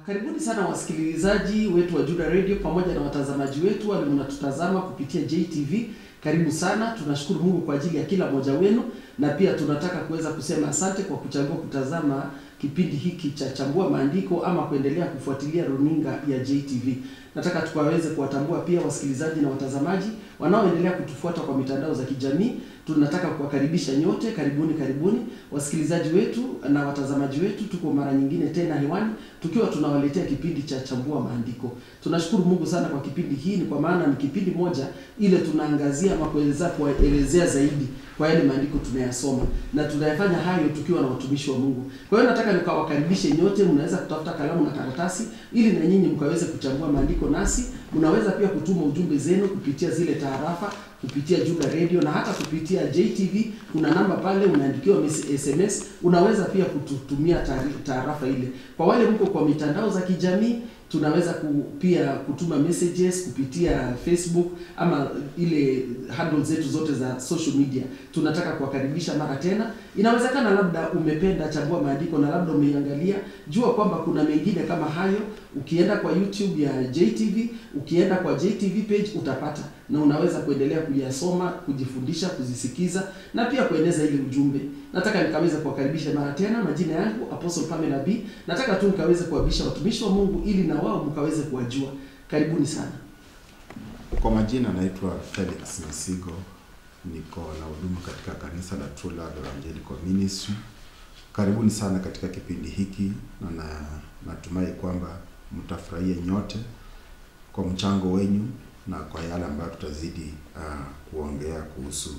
Karibuni sana wasikilizaji wetu wa Juda Radio pamoja na watazamaji wetu wale mnatutazama kupitia JTV. Karibu sana. Tunashukuru Mungu kwa ajili ya kila mmoja wenu, na pia tunataka kuweza kusema asante kwa kuchagua kutazama kipindi hiki cha Chambua Maandiko ama kuendelea kufuatilia runinga ya JTV. Nataka tukaweze kuwatambua pia wasikilizaji na watazamaji wanaoendelea kutufuata kwa mitandao za kijamii. Tunataka kuwakaribisha nyote, karibuni wasikilizaji wetu na watazamaji wetu. Tuko mara nyingine tena hewani tukiwa tunawaletea kipindi cha Chambua Maandiko. Tunashukuru Mungu sana kwa kipindi hii, ni kwa maana ni kipindi moja ile tunaangazia ama kuelezea zaidi kwa yale maandiko tunayasoma, na tunayafanya hayo tukiwa na watumishi wa Mungu. Kwa hiyo nataka nikawakaribishe nyote. Mnaweza kutafuta kalamu na karatasi ili na nyinyi mkaweze kuchambua maandiko nasi. Mnaweza pia kutuma ujumbe zenu kupitia zile taarifa kupitia Juda Radio na hata kupitia JTV. Kuna namba pale unaandikiwa SMS, unaweza pia kututumia taarifa ile. Kwa wale mko kwa mitandao za kijamii, tunaweza pia kutuma messages kupitia Facebook ama ile handles zetu zote za social media. Tunataka kuwakaribisha mara tena. Inawezekana labda umependa Chambua Maandiko na labda umeiangalia, jua kwamba kuna mengine kama hayo. Ukienda kwa YouTube ya JTV, ukienda kwa JTV page utapata, na unaweza kuendelea kuyasoma, kujifundisha, kuzisikiza na pia kueneza ile ujumbe. Nataka nikaweze kuwakaribisha mara tena. Majina yangu Apostle Pamela B. Nataka tu nikaweze kuwabisha watumishi wa Mungu ili na wao mkaweze kuwajua. Karibuni sana. Kwa majina naitwa Felix Misigo. Niko na huduma katika kanisa la True Love Evangelical Ministry. Karibuni sana katika kipindi hiki, na natumai kwamba mtafurahia nyote kwa mchango wenu na kwa yale ambayo tutazidi kuongea kuhusu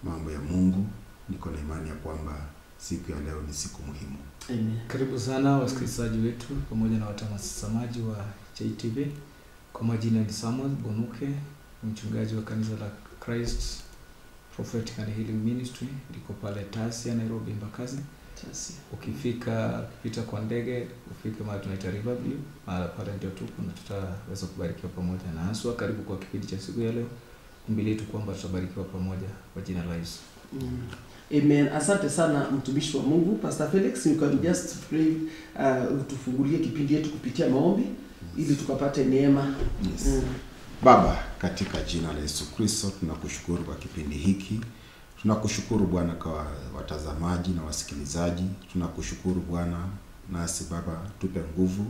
mambo ya Mungu. Niko na imani ya kwamba siku ya leo ni siku muhimu. Amen. Karibu sana wasikilizaji wetu pamoja na watazamaji wa JTV. Kwa majina ni Samuel Bonuke, mchungaji wa kanisa la Christ Prophetic and Healing Ministry. Liko pale Tasia, Nairobi, Mbakazi. Ukipita kwa ndege, ufike mahali tunaita Riverview, mahali pale ndio tupo na tutaweza kubarikiwa pamoja na haswa. Karibu kwa kipindi cha siku ya leo. Mbili tu kwamba tutabarikiwa pamoja kwa jina la Yesu. Amen. Asante sana mtumishi wa Mungu Pastor Felix. You can just pray tufungulie kipindi yetu kupitia maombi ili tukapate neema. Yes. Baba, katika jina la Yesu Kristo tunakushukuru kwa kipindi hiki. Tunakushukuru Bwana kwa watazamaji na wasikilizaji. Tunakushukuru Bwana, nasi Baba tupe nguvu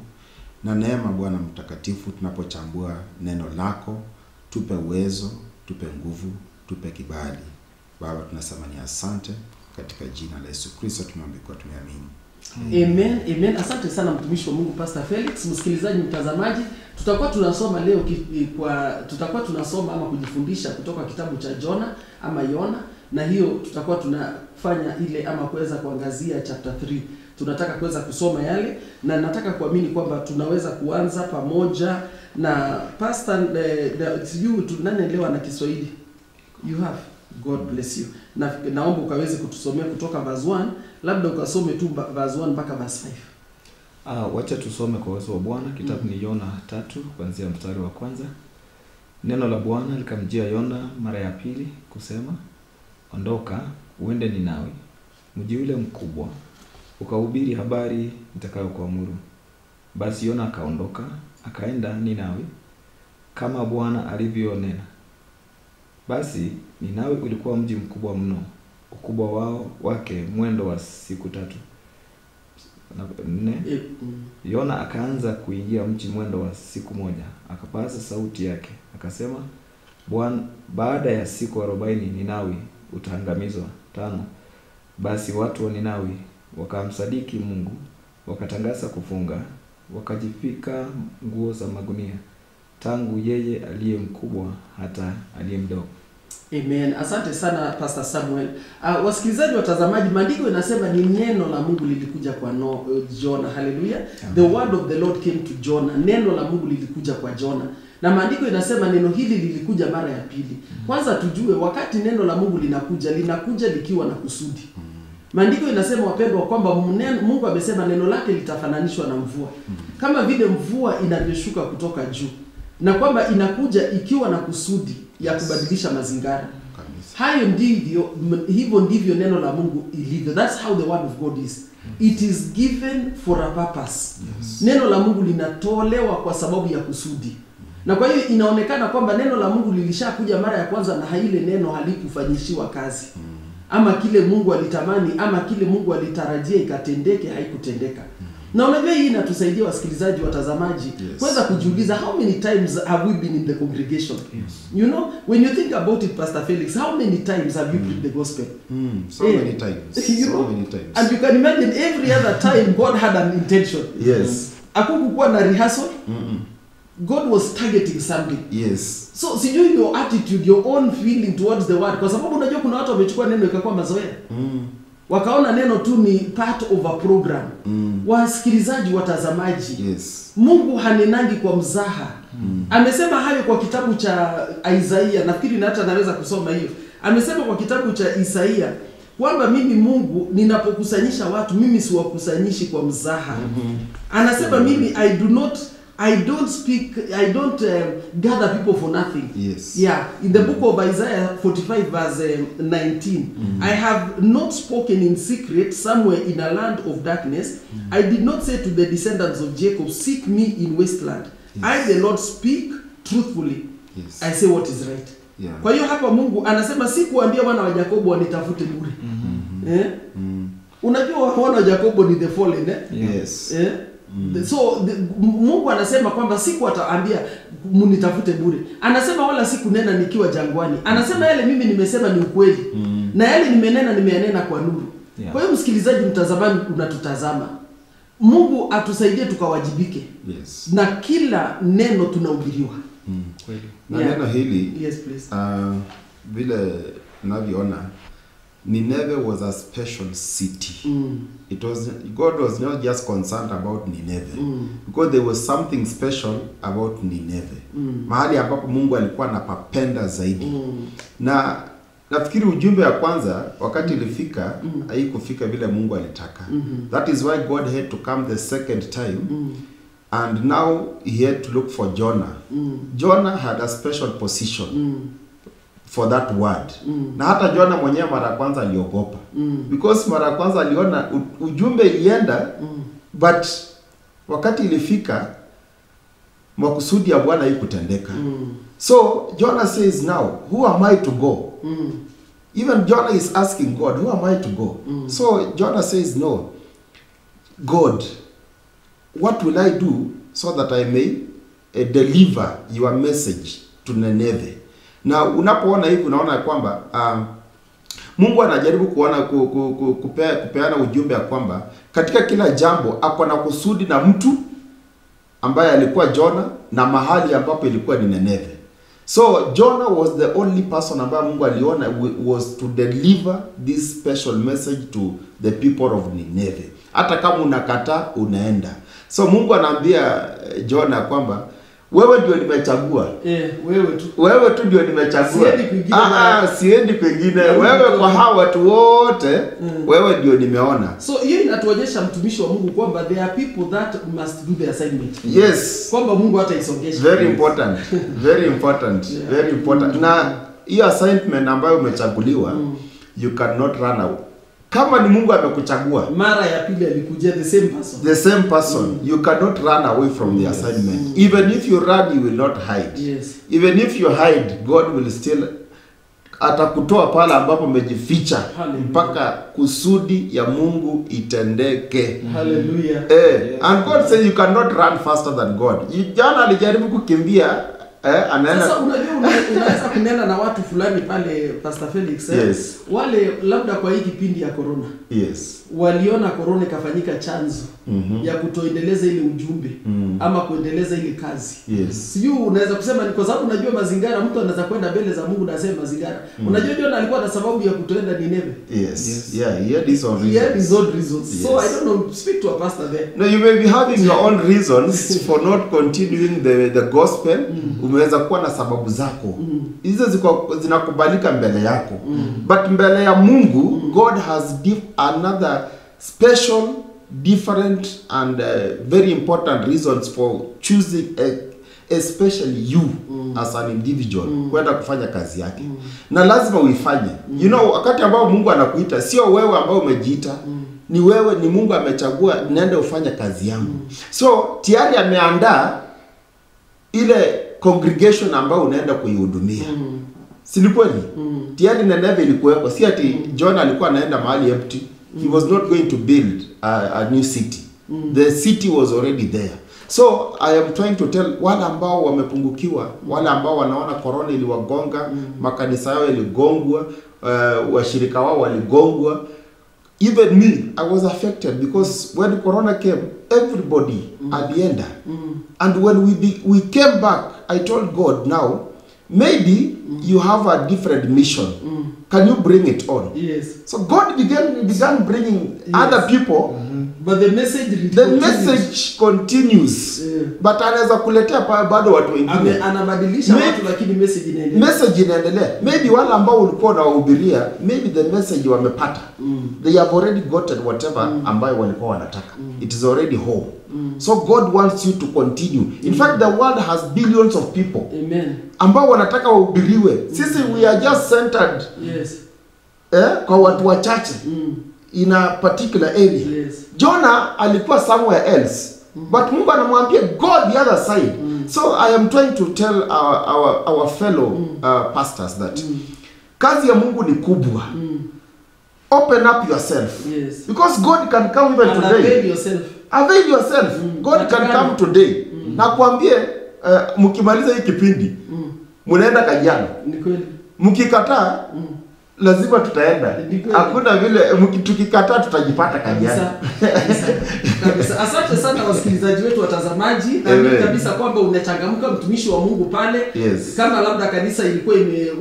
na neema Bwana mtakatifu tunapochambua neno lako. Tupe uwezo, tupe nguvu, tupe kibali. Baba tunasema ni asante katika jina la Yesu Kristo tumeomba kwa tumeamini. Amen. Amen. Asante sana mtumishi wa Mungu Pastor Felix. Msikilizaji, mtazamaji, tutakuwa tunasoma leo tutakuwa tunasoma ama kujifundisha kutoka kitabu cha Yona, na hiyo tutakuwa tunafanya ile ama kuweza kuangazia chapter 3. Tunataka kuweza kusoma yale, na nataka kuamini kwamba tunaweza kuanza pamoja na Pastor nani leo na Kiswahili. You have. God bless you. Naomba ukaweze kutusomea kutoka verse 1, labda ukasome tu verse 1 mpaka verse 5. Wacha tusome kwa uwezo wa Bwana. Kitabu ni Yona 3 kuanzia mstari wa kwanza. Neno la Bwana likamjia Yona mara ya pili kusema, ondoka uende Ninawi, mji ule mkubwa, ukahubiri habari nitakayokuamuru. Basi Yona akaondoka akaenda Ninawi kama Bwana alivyonena. Basi Ninawi ulikuwa mji mkubwa mno, ukubwa wake mwendo wa siku 3. 4. Yona akaanza kuingia mji mwendo wa siku 1, akapaza sauti yake akasema, baada ya siku 40 Ninawi utaangamizwa. 5. Basi watu wa Ninawi wakamsadiki Mungu, wakatangaza kufunga, wakajifika nguo za magunia, tangu yeye aliye mkubwa hata aliye mdogo. Amen. Asante sana Pastor Samuel. Wasikilizaji, watazamaji, maandiko inasema ni neno la Mungu lilikuja kwa Jonah. Hallelujah. The word of the Lord came to Jonah. Neno la Mungu lilikuja kwa Jonah. Na maandiko inasema neno hili lilikuja mara ya pili. Kwanza tujue wakati neno la Mungu linakuja likiwa na kusudi. Maandiko inasema wapendwa kwamba Mungu amesema neno lake litafananishwa na mvua. Kama vile mvua inavyoshuka kutoka juu. Na kwamba inakuja ikiwa na kusudi ya kubadilisha mazingira. Hayo ndivyo, hivyo ndivyo neno la Mungu ilivyo. That's how the word of God is. It is given for a purpose. Neno la Mungu linatolewa kwa sababu ya kusudi. Na kwa hiyo inaonekana kwamba neno la Mungu lilishakuja mara ya kwanza na haile neno halikufanyishiwa kazi. Ama kile Mungu alitamani ama kile Mungu alitarajia ikatendeke haikutendeka. Na unajua hii inatusaidia wasikilizaji, watazamaji kuweza kujiuliza, how many times have we been in the congregation? You know, when you think about it, Pastor Felix, how many times have you preached the gospel? So many times. You So know? many times. And you can imagine every other time God had an intention. Yes. Hakukuwa na rehearsal. God was targeting something. Yes. So sijui your attitude, your own feeling towards the word, kwa sababu unajua kuna watu wamechukua neno ikakuwa mazoea. Wakaona neno tu ni part of a program. Wasikilizaji, watazamaji, Mungu hanenangi kwa mzaha. Amesema hayo kwa kitabu cha Isaia, nafikiri na hata naweza kusoma hiyo. Amesema kwa kitabu cha Isaia kwamba mimi Mungu ninapokusanyisha watu, mimi siwakusanyishi kwa mzaha. Anasema mimi I don't gather people for nothing. Yes. Yeah, in the book of Isaiah 45 verse 19, I have not spoken in secret somewhere in a land of darkness. I did not say to the descendants of Jacob, seek me in wasteland. I, the Lord, speak truthfully. I say what is right. Kwa hiyo hapa Mungu anasema si kuambia wana wa Yakobo wanitafute bure. Unajua wana wa Yakobo ni the fallen, Yes. So Mungu anasema kwamba siku ataambia munitafute bure. Anasema wala sikunena nikiwa jangwani. Anasema yale mimi nimesema ni ukweli. Na yale nimenena kwa nuru. Kwa hiyo msikilizaji, mtazamaji unatutazama, Mungu atusaidie tukawajibike. Na kila neno tunahubiriwa. Kweli. Na neno hili, yes please. Vile tunavyoona, Nineveh was a special city. God was not just concerned about Nineveh, because there was something special about Nineveh. Mahali ambapo Mungu alikuwa anapapenda zaidi. Na nafikiri ujumbe ya kwanza wakati ilifika, haikufika vile Mungu alitaka. That is why God had to come the second time. And now he had to look for Jonah. Jonah had a special position for that word. Na hata Jonah mwenyewe mara kwanza aliogopa. Because mara kwanza aliona ujumbe ilienda, but wakati ilifika makusudi ya Bwana haikutendeka. So Jonah says, now who am I to go? Even Jonah is asking God, who am I to go? So Jonah says, no, God, what will I do so that I may deliver your message to Nineveh? Na unapoona hivi unaona kwamba Mungu anajaribu kupeana ujumbe ya kwamba katika kila jambo ako na kusudi na mtu ambaye alikuwa Jonah na mahali ambapo ilikuwa ni Nineveh. So Jonah was the only person ambaye Mungu aliona was to deliver this special message to the people of Nineveh. Hata kama unakataa unaenda. So Mungu anaambia Jonah kwamba wewe ndio nimechagua. Wewe tu ndio nimechagua. Siendi kwingine. Wewe kwa hawa watu wote, wewe ndio nimeona. So hiyo inatuonyesha mtumishi wa Mungu kwamba there are people that must do the assignment. Yes. Kwamba Mungu hata isongeshe. Very important. Very important. Very important. Na hiyo assignment ambayo umechaguliwa, you cannot run out. Kama ni Mungu amekuchagua, mara ya pili alikuja the same person. The same person. You cannot run away from the assignment. Even if you run, you will not hide. Even if you hide, God will still atakutoa pale ambapo umejificha mpaka kusudi ya Mungu itendeke. Hallelujah. And God says you cannot run faster than God. Jana alijaribu kukimbia anaenda. Sasa unaweza kunena na watu fulani pale Pastor Felix, wale labda kwa hii kipindi ya corona. Waliona corona ikafanyika chanzo ya kutoendeleza ile ujumbe ama kuendeleza ile kazi. Sijui unaweza kusema ni kwa sababu unajua mazingara, mtu anaweza kwenda mbele za Mungu na asema mazingara. Unajua Jonah alikuwa na sababu ya kutoenda Nineveh. Yeah, he had his own reasons. He had his own reasons. So I don't know, speak to a pastor there. No, you may be having your own reasons for not continuing the gospel. Umeweza kuwa na sababu zako. Hizo zinakubalika mbele yako. But mbele ya Mungu, God has given another special, different and very important reasons for choosing especially you as an individual kwenda kufanya kazi yake. Na lazima uifanye. You know, wakati ambao Mungu anakuita, sio wewe ambao umejiita, ni wewe, ni Mungu amechagua nende ufanye kazi yangu. So tayari ameandaa ile congregation ambao unaenda kuihudumia. Si ni kweli? Tayari Nineve ilikuwepo. Si ati John alikuwa anaenda mahali empty. He was not going to build a new city. The city was already there. So I am trying to tell wale ambao wamepungukiwa, wale ambao wanaona corona iliwagonga, makanisa yao yaligongwa, washirika wao waligongwa. Even me, I was affected because when corona came, everybody alienda. And when we came back, I told God, now maybe you have a different mission. Can you bring it on? Yes. So God began bringing other people. But the message continues. Yeah. But anaweza kuletea bado watu wengine. Anabadilisha watu lakini message inaendelea. Message inaendelea. Maybe wale ambao ulikuwa unawahubiria, maybe the message wamepata. They have already gotten whatever ambayo walikuwa wanataka. It is already home. So God wants you to continue. In fact, the world has billions of people. Amen. Ambao wanataka wahubiriwe. Sisi we are just centered. Yes. Kwa watu wachache. In a particular area. Yes. Jonah alikuwa somewhere else. But Mungu anamwambia go the other side. So I am trying to tell our fellow pastors that kazi ya Mungu ni kubwa. Open up yourself. Yes. Because God can come even And today. avail yourself. Avail yourself. God can come today. Na kuambie mkimaliza hii kipindi mnaenda Kajiado. Ni kweli. Mkikataa lazima tutaenda. Hakuna vile tukikataa tutajipata Kajiado. Kabisa. Asante sana wasikilizaji wetu, watazamaji. Na kabisa kwamba unachangamka mtumishi wa Mungu pale. Yes. Kama labda kanisa ilikuwa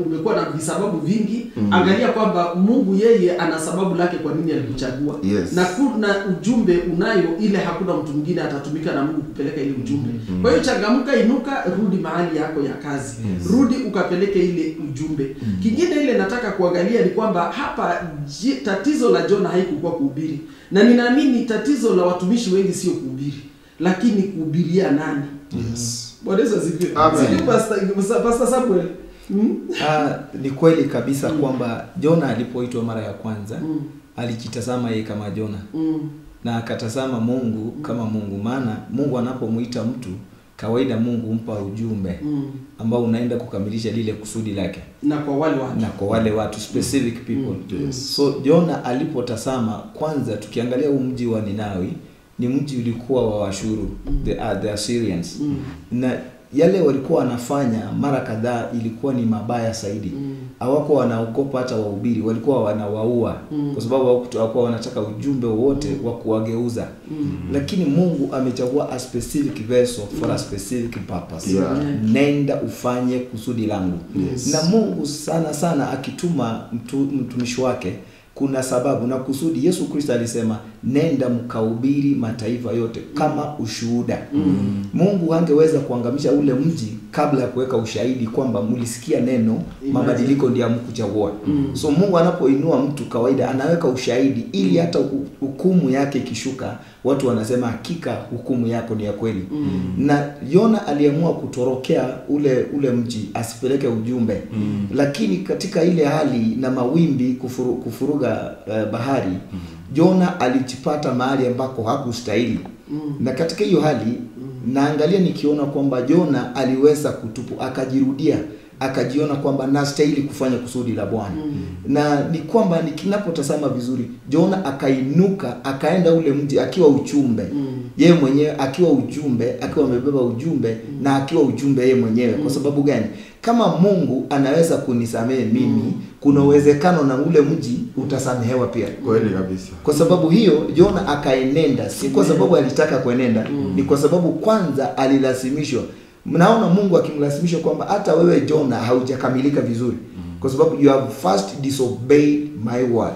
umekuwa na visababu vingi, angalia kwamba Mungu yeye ana sababu lake kwa nini alikuchagua. Yes. Na kuna ujumbe unayo ile hakuna mtu mwingine atatumika na Mungu kupeleka ile ujumbe. Kwa hiyo changamka, inuka, rudi mahali yako ya kazi. Rudi ukapeleke ile ujumbe. Kingine ile nataka kuangalia ni kwamba hapa tatizo la Jonah haikuwa kuhubiri. Na ninaamini tatizo la watumishi wengi sio kuhubiri, lakini kuhubiria nani? Yes. Bwana Yesu asifiwe. Amen. Pastor Samuel. Ni kweli kabisa kwamba Jonah alipoitwa mara ya kwanza alijitazama yeye kama Jonah. Na akatazama Mungu kama Mungu, maana Mungu anapomuita mtu kawaida Mungu humpa ujumbe ambao unaenda kukamilisha lile kusudi lake na kwa wale watu specific people. Yes. So Jonah alipotazama, kwanza tukiangalia huu mji wa Ninawi ni mji ulikuwa wa Ashuru, the Assyrians. Na yale walikuwa wanafanya mara kadhaa ilikuwa ni mabaya zaidi. Hawako wanaogopa hata wahubiri, walikuwa wanawaua kwa sababu hawakuwa wanataka ujumbe wote wa kuwageuza. Lakini Mungu amechagua a specific vessel for a specific purpose. Yeah. Nenda ufanye kusudi langu. Yes. Na Mungu sana akituma mtumishi wake kuna sababu na kusudi. Yesu Kristo alisema nenda mkahubiri mataifa yote kama ushuhuda. Mungu hangeweza kuangamisha ule mji kabla ya kuweka ushahidi kwamba mlisikia neno, mabadiliko ndio mkuchagua. So Mungu anapoinua mtu kawaida anaweka ushahidi ili hata hukumu yake ikishuka watu wanasema hakika hukumu yako ni ya kweli. Na Yona aliamua kutorokea ule mji asipeleke ujumbe. Lakini katika ile hali na mawimbi kufuruga bahari, Jona alijipata mahali ambako hakustahili. Na katika hiyo hali naangalia nikiona kwamba Jona aliweza kutupu, akajirudia, akajiona kwamba nastahili kufanya kusudi la Bwana. Na ni kwamba nikinapotazama vizuri, Jona akainuka, akaenda ule mji akiwa ujumbe. Yeye mwenyewe akiwa ujumbe, akiwa amebeba ujumbe na akiwa ujumbe yeye mwenyewe. Kwa sababu gani? Kama Mungu anaweza kunisamehe mimi, kuna uwezekano na ule mji utasamehewa pia. Kweli kabisa. Kwa sababu hiyo Jona akaenenda, si kwa sababu alitaka kuenenda, ni kwa sababu kwanza alilazimishwa. Mnaona Mungu akimlazimisha kwamba hata wewe Jona haujakamilika vizuri. Kwa sababu you have first disobeyed my word.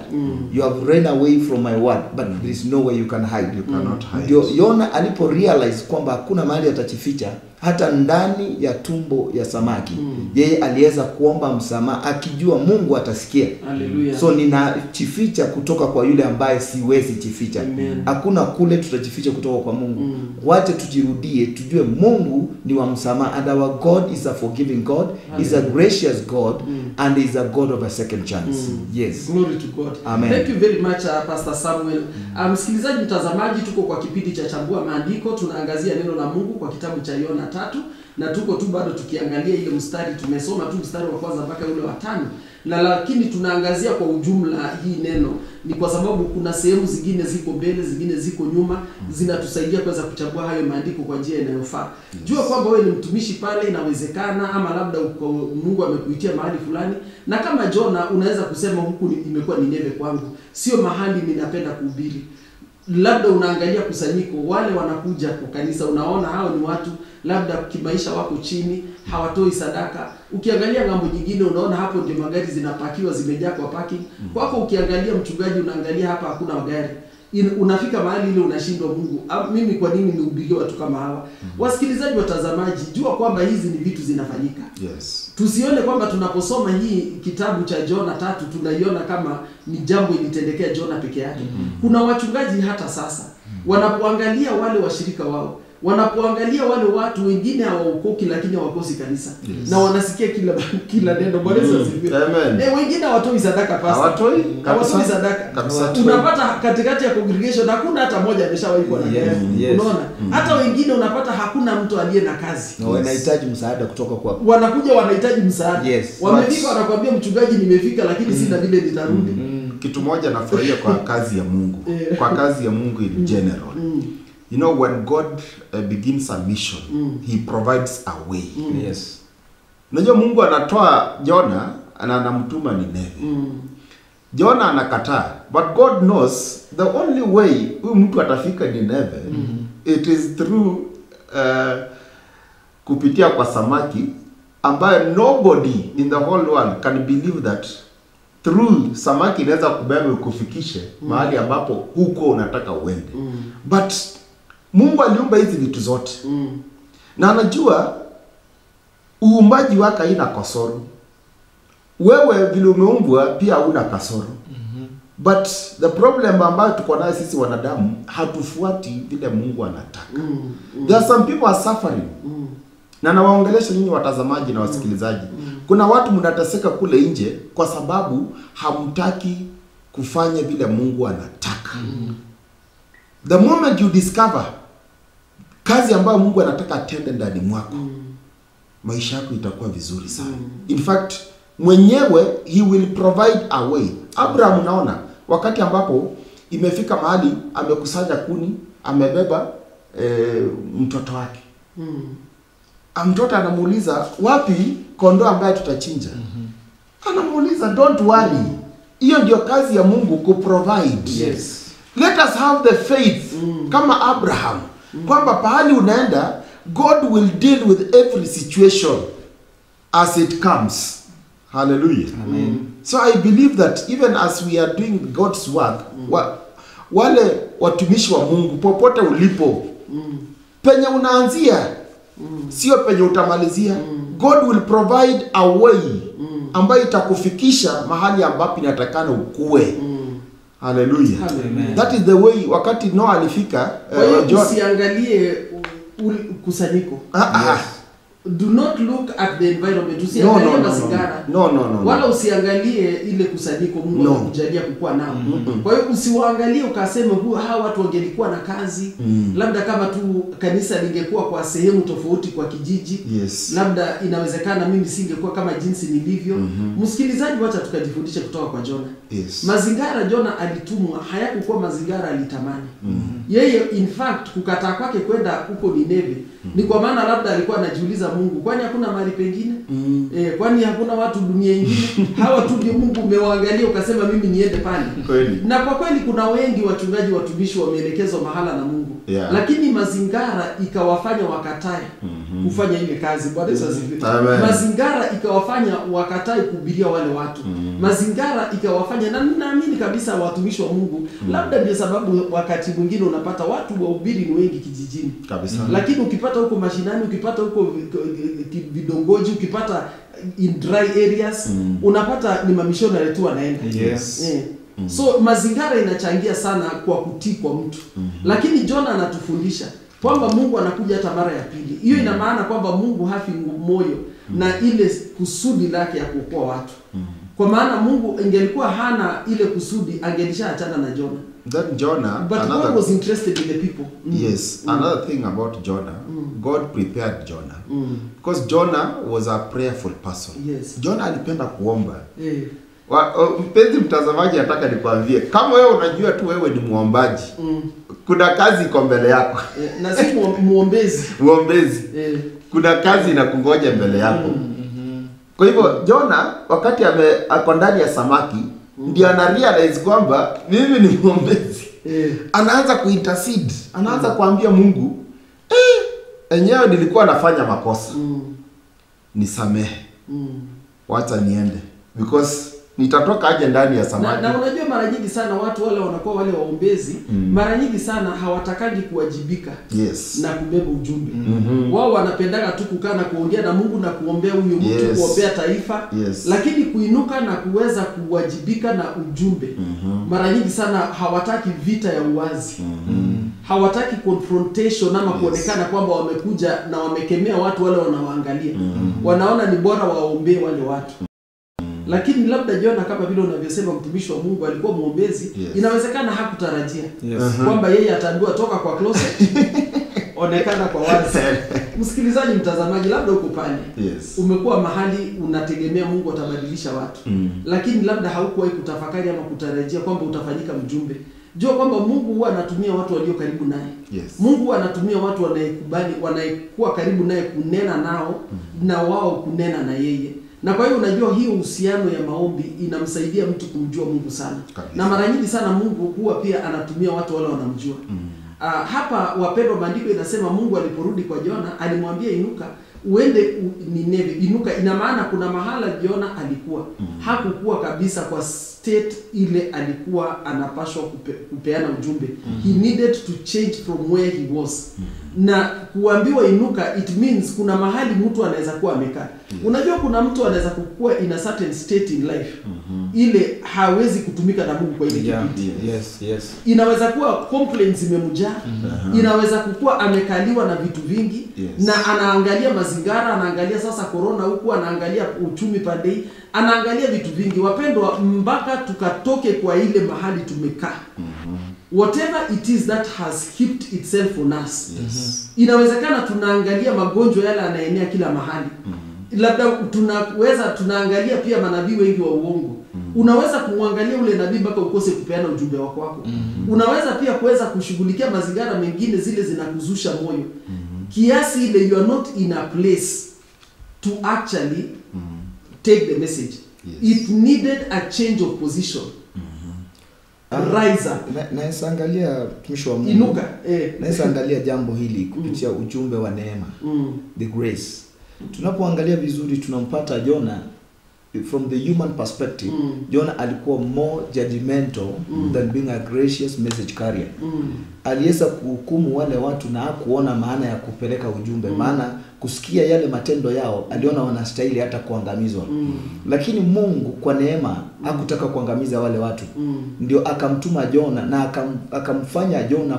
You have run away from my word, but there is no way you can hide. You cannot hide. Ndio Jona alipo realize kwamba hakuna mahali atajificha, hata ndani ya tumbo ya samaki yeye aliweza kuomba msamaha akijua Mungu atasikia. Hallelujah. So ninajificha kutoka kwa yule ambaye siwezi jificha. Hakuna kule tutajificha kutoka kwa Mungu. Wache tujirudie, tujue Mungu ni wa msamaha, and our God is a forgiving God, is a gracious God, and is a God of a second chance. Yes. Glory to God. Amen. Thank you very much Pastor Samuel. Msikilizaji, mtazamaji, tuko kwa kipindi cha Chambua Maandiko, tunaangazia neno la Mungu kwa kitabu cha Yona 3, na tuko tu bado tukiangalia ile mstari, tumesoma tu mstari wa kwanza mpaka ule wa 5, na lakini tunaangazia kwa ujumla hii neno. Ni kwa sababu kuna sehemu zingine ziko mbele, zingine ziko nyuma, zinatusaidia kuweza kuchambua hayo maandiko kwa njia inayofaa. Jua kwamba wewe ni mtumishi pale, inawezekana ama labda Mungu amekuitia mahali fulani, na kama Jona unaweza kusema huku imekuwa Nineve kwangu, sio mahali ninapenda kuhubiri. Labda unaangalia kusanyiko, wale wanakuja kwa kanisa, unaona hao ni watu labda kimaisha wako chini, hawatoi sadaka. Ukiangalia ngambo nyingine unaona hapo ndio magari zinapakiwa, zimejaa kwa parking. Kwako ukiangalia mchungaji, unaangalia hapa hakuna magari. Unafika mahali ile unashindwa, Mungu, mimi kwa nini nihubiri watu kama hawa? Wasikilizaji, watazamaji, jua kwamba hizi ni vitu zinafanyika. Yes. Tusione kwamba tunaposoma hii kitabu cha Jona 3 tunaiona kama ni jambo ilitendekea Jona peke yake. Kuna wachungaji hata sasa wanapoangalia wale washirika wao, wanapoangalia wale watu wengine hawaokoki lakini hawakosi kanisa. Na wanasikia kila neno. Bwana asifiwe. Amen. Wengine hawatoi sadaka pasta. Hawatoi sadaka. Kabisa. Unapata katikati ya congregation hakuna hata mmoja ameshawahi kuwa na kazi. Unaona? Hata wengine unapata hakuna mtu aliye na kazi. Na wanahitaji msaada kutoka kwa. Wanakuja wanahitaji msaada. Wamefika wanakuambia mchungaji, nimefika lakini sina vile nitarudi. Kitu moja nafurahia kwa kazi ya Mungu. Kwa kazi ya Mungu in general. You know, when God begins a mission, he provides a way. Yes. Unajua Mungu anatoa Jona anamtuma Nineve. Jona anakataa, but God knows the only way huyu mtu atafika Nineve it is through kupitia kwa samaki ambaye nobody in the whole world can believe that through samaki inaweza kubeba kufikishe mahali ambapo huko unataka uende. But Mungu aliumba hizi vitu zote. Na anajua uumbaji wake haina kasoro. Wewe vile umeumbwa pia huna kasoro. But the problem ambayo tuko nayo sisi wanadamu, hatufuati vile Mungu anataka. There are some people are suffering. Na nawaongelesha nyinyi watazamaji na wasikilizaji. Kuna watu mnateseka kule nje kwa sababu hamtaki kufanya vile Mungu anataka. The moment you discover kazi ambayo Mungu anataka atende ndani mwako, maisha yako itakuwa vizuri sana. In fact, mwenyewe he will provide a way. Abraham, unaona, wakati ambapo imefika mahali amekusanya kuni, amebeba mtoto wake. Mtoto anamuuliza, wapi kondoo ambaye tutachinja? Anamuuliza, don't worry. Hiyo ndio kazi ya Mungu, kuprovide. Yes. Let us have the faith kama Abraham, kwamba pahali unaenda, God will deal with every situation as it comes. Hallelujah. Amen. So I believe that even as we are doing God's work, wale watumishi wa Mungu popote ulipo, penye unaanzia sio penye utamalizia. God will provide a way ambayo itakufikisha mahali ambapo inatakana ukue. Hallelujah. Amen. That is the way. Wakati Noah alifika, kwa hiyo usiangalie kusanyiko. Do not look at the environment. Usiangalie mazingira. No. Wala usiangalie ile kusanyiko Mungu anakujalia kukua nao. Kwa hiyo usiwaangalie ukaseme hawa watu wangelikuwa na kazi. Labda kama tu kanisa lingekuwa kwa sehemu tofauti kwa kijiji. Yes. Labda inawezekana mimi singekuwa kama jinsi nilivyo. Msikilizaji, wacha tukajifundisha kutoka kwa Jona. Yes. Mazingira Jona alitumwa hayakuwa mazingira alitamani. Yeye in fact kukataa kwake kwenda huko Nineve ni kwa maana labda alikuwa anajiuliza Mungu. Kwani hakuna mahali pengine? Kwani hakuna watu dunia nyingine? Hawa tu ndio Mungu umewaangalia ukasema mimi niende pale. Kweli. Na kwa kweli kuna wengi wachungaji watumishi wameelekezwa mahala na Mungu. Yeah. Lakini mazingara ikawafanya wakatae kufanya ile kazi. Bwana Yesu asifiwe. Mazingara ikawafanya wakatae kuhubiria wale watu. Mazingara ikawafanya, na naamini kabisa watumishi wa Mungu, labda ndio sababu wakati mwingine unapata watu wahubiri ni wengi kijijini. Kabisa. Lakini ukipata huko mashinani, ukipata huko vidongoji, ukipata in dry areas, unapata ni mamishonari tu wanaenda. Yes. So mazingara inachangia sana kwa kutii kwa mtu. Lakini Jona anatufundisha kwamba Mungu anakuja hata mara ya pili. Hiyo ina maana kwamba Mungu hafi moyo na ile kusudi lake ya kuokoa watu. Kwa maana Mungu ingelikuwa hana ile kusudi angelishaachana na Jona. That Jonah, But God was interested in the people. Yes, another thing about Jonah, God prepared Jonah. Because Jonah was a prayerful person. Yes. Jonah alipenda kuomba. Mpenzi mtazamaji, nataka nikwambie, kama wewe unajua tu wewe ni muombaji, kuna kazi iko mbele yako. Na si muombezi. Muombezi. Kuna kazi inakungoja mbele yako. Kwa hivyo Jonah wakati ako ndani ya samaki, ndio ana realize kwamba mimi ni muombezi. Anaanza kuintercede, anaanza kuambia Mungu, enyewe nilikuwa nafanya makosa. Nisamehe. Wacha niende. Because nitatoka aje ndani ya samaki. Na unajua mara nyingi sana watu wale wanakuwa wale waombezi, mara nyingi sana hawatakangi kuwajibika na kubeba ujumbe. Wao wanapendaga tu kukaa na kuongea na Mungu na kuombea huyo mtu, kuombea taifa. Lakini kuinuka na kuweza kuwajibika na ujumbe, mara nyingi sana hawataki vita ya uwazi. Hawataki confrontation ama kuonekana kwamba wamekuja na wamekemea watu wale wanaoangalia. Wanaona ni bora waombee wale watu. Lakini labda Jona, kama vile unavyosema mtumishi wa Mungu alikuwa muombezi, inawezekana hakutarajia kwamba yeye ataambiwa toka kwa closet onekana kwa wazi. Msikilizaji, mtazamaji, labda uko pale. Umekuwa mahali unategemea Mungu atabadilisha watu. Lakini labda haukuwahi kutafakari ama kutarajia kwamba utafanyika mjumbe. Jua kwamba Mungu huwa anatumia watu walio karibu naye. Mungu huwa anatumia watu wanayekubali, wanayekuwa karibu naye kunena nao na wao kunena na yeye. Na kwa hiyo unajua hiyo uhusiano ya maombi inamsaidia mtu kumjua Mungu sana. Na mara nyingi sana Mungu huwa pia anatumia watu wale wanamjua. Hapa wapendwa, maandiko inasema Mungu aliporudi kwa Jona alimwambia inuka uende Nineve. Inuka ina maana kuna mahala Jona alikuwa. Hakukuwa kabisa kwa state ile alikuwa anapaswa kupeana ujumbe. He needed to change from where he was. Na kuambiwa inuka, it means kuna mahali mtu anaweza kuwa amekaa. Unajua kuna mtu anaweza kukua in a certain state in life. Ile hawezi kutumika na Mungu kwa ile kipindi. Inaweza kuwa complaints zimemjaa. Inaweza kukua amekaliwa na vitu vingi. Na anaangalia mazingara, anaangalia sasa corona huku, anaangalia uchumi pande, anaangalia vitu vingi. Wapendwa, mpaka tukatoke kwa ile mahali tumekaa. Whatever it is that has heaped itself on us. Inawezekana tunaangalia magonjwa yale yanaenea kila mahali. Labda tunaangalia pia manabii wengi wa uongo. Unaweza kumwangalia ule nabii mpaka ukose kupeana ujumbe wako. Unaweza pia kuweza kushughulikia mazingara mengine zile zinakuzusha moyo. Kiasi ile you are not in a place to actually take the message. It needed a change of position. Rise up. Naweza angalia mtumishi wa Mungu. Inuka. Naweza angalia jambo hili kupitia ujumbe wa neema. The grace. Tunapoangalia vizuri tunampata Jona from the human perspective. Jona alikuwa more judgmental than being a gracious message carrier. Aliweza kuhukumu wale watu na hakuona maana ya kupeleka ujumbe. Maana kusikia yale matendo yao aliona wanastahili hata kuangamizwa. Lakini Mungu kwa neema hakutaka kuangamiza wale watu. Ndio akamtuma Jona na akamfanya Jona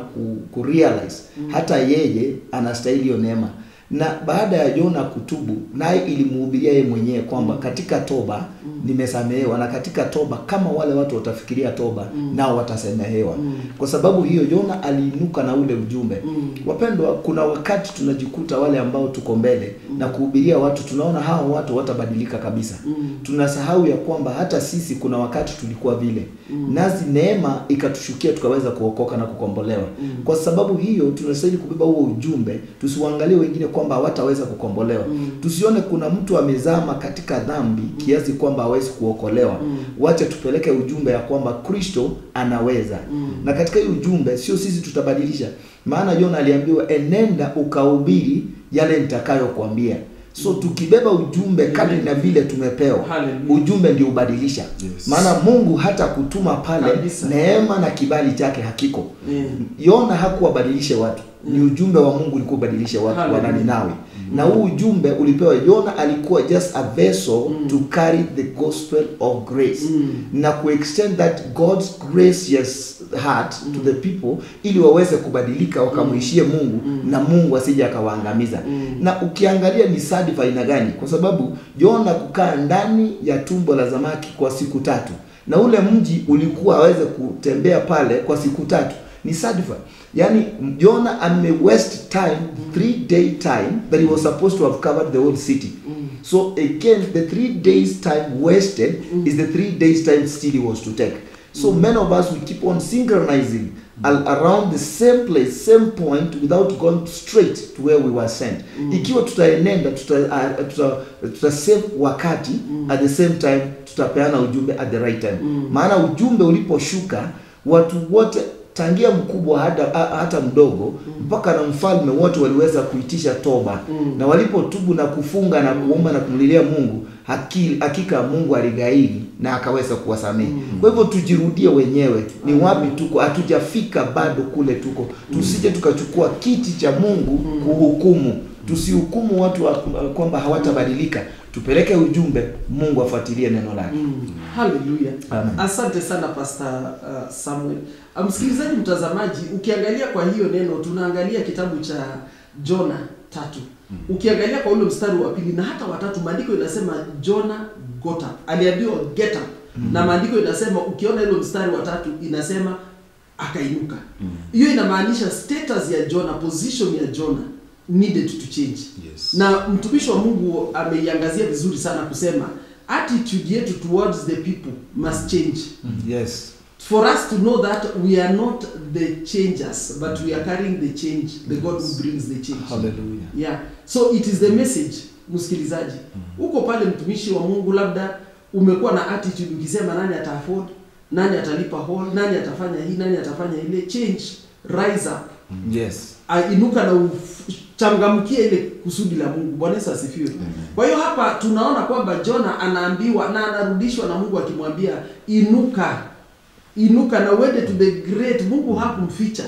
kurealize hata yeye anastahili hiyo neema. Na baada ya Jona kutubu, naye ilimhubiria yeye mwenyewe kwamba katika toba nimesamehewa, na katika toba kama wale watu watafikiria toba nao watasamehewa. Kwa sababu hiyo Jona aliinuka na ule ujumbe. Wapendwa, kuna wakati tunajikuta wale ambao tuko mbele na kuhubiria watu, tunaona hao watu watabadilika kabisa. Tunasahau ya kwamba hata sisi kuna wakati tulikuwa vile. Nazi neema ikatushukia tukaweza kuokoka na kukombolewa. Kwa sababu hiyo tunastahili kubeba huo ujumbe, tusiwaangalie wengine kwa kwamba hawataweza kukombolewa. Tusione kuna mtu amezama katika dhambi kiasi kwamba hawezi kuokolewa. Wacha tupeleke ujumbe ya kwamba Kristo anaweza. Na katika hiyo ujumbe sio sisi tutabadilisha. Maana Yona aliambiwa enenda ukahubiri yale nitakayokuambia. So tukibeba ujumbe kadri na vile tumepewa, ujumbe ndio ubadilisha. Maana Mungu hata kutuma pale neema na kibali chake hakiko. Yona hakuwabadilisha watu. Ni ujumbe wa Mungu ulikuwa ubadilisha watu wa Ninawi. Na huu ujumbe ulipewa Yona, alikuwa just a vessel to carry the gospel of grace. Na extend that God's gracious heart to the people ili waweze kubadilika wakamuishie Mungu na Mungu asije akawaangamiza. Na ukiangalia ni sadifa aina gani? Kwa sababu Yona kukaa ndani ya tumbo la samaki kwa siku 3 na ule mji ulikuwa aweze kutembea pale kwa siku 3. Ni sadifa. Yani Yona waste time, 3-day time that he was supposed to have covered the whole city. So again, the 3 days time wasted is the 3 days time still he was to take. So many of us, we keep on synchronizing around the same place, same point, without going straight to where we were sent. Ikiwa tutaenenda, tutasave wakati, at the same time tutapeana ujumbe at the right time. Maana ujumbe uliposhuka, watu wote tangia mkubwa hata mdogo mpaka na mfalme wote waliweza kuitisha toba. Na walipotubu na kufunga na kuomba na kumlilia Mungu, hakika Mungu aligairi na akaweza kuwasamehe. Kwa hivyo tujirudie wenyewe, ni wapi tuko, hatujafika bado kule tuko. Tusije tukachukua kiti cha Mungu kuhukumu. Tusihukumu watu kwamba hawatabadilika. Tupeleke ujumbe, Mungu afuatilie neno lake. Hallelujah. Asante sana Pastor Samuel. Msikilizaji, mtazamaji, ukiangalia kwa hiyo neno, tunaangalia kitabu cha Jona 3. Ukiangalia kwa ule mstari wa 2 na hata wa 3, maandiko inasema Jona got up. Aliambiwa get up. Na maandiko inasema, ukiona ile mstari wa 3 inasema akainuka. Hiyo inamaanisha status ya Jona, position ya Jona needed to change. Na mtumishi wa Mungu ameiangazia vizuri sana kusema attitude yetu towards the people must change. For us to know that we are not the changers, but we are carrying the change, the God who brings the change. Hallelujah. Yeah. So it is the message, msikilizaji. Uko pale mtumishi wa Mungu, labda umekuwa na attitude ukisema nani ata afford, nani atalipa hall, nani atafanya hii, nani atafanya ile. Change, rise up. Inuka na changamkie ile kusudi la Mungu. Bwana Yesu asifiwe. Kwa hiyo hapa tunaona kwamba Jona anaambiwa na anarudishwa na Mungu akimwambia inuka na uende to the great. Mungu hakumficha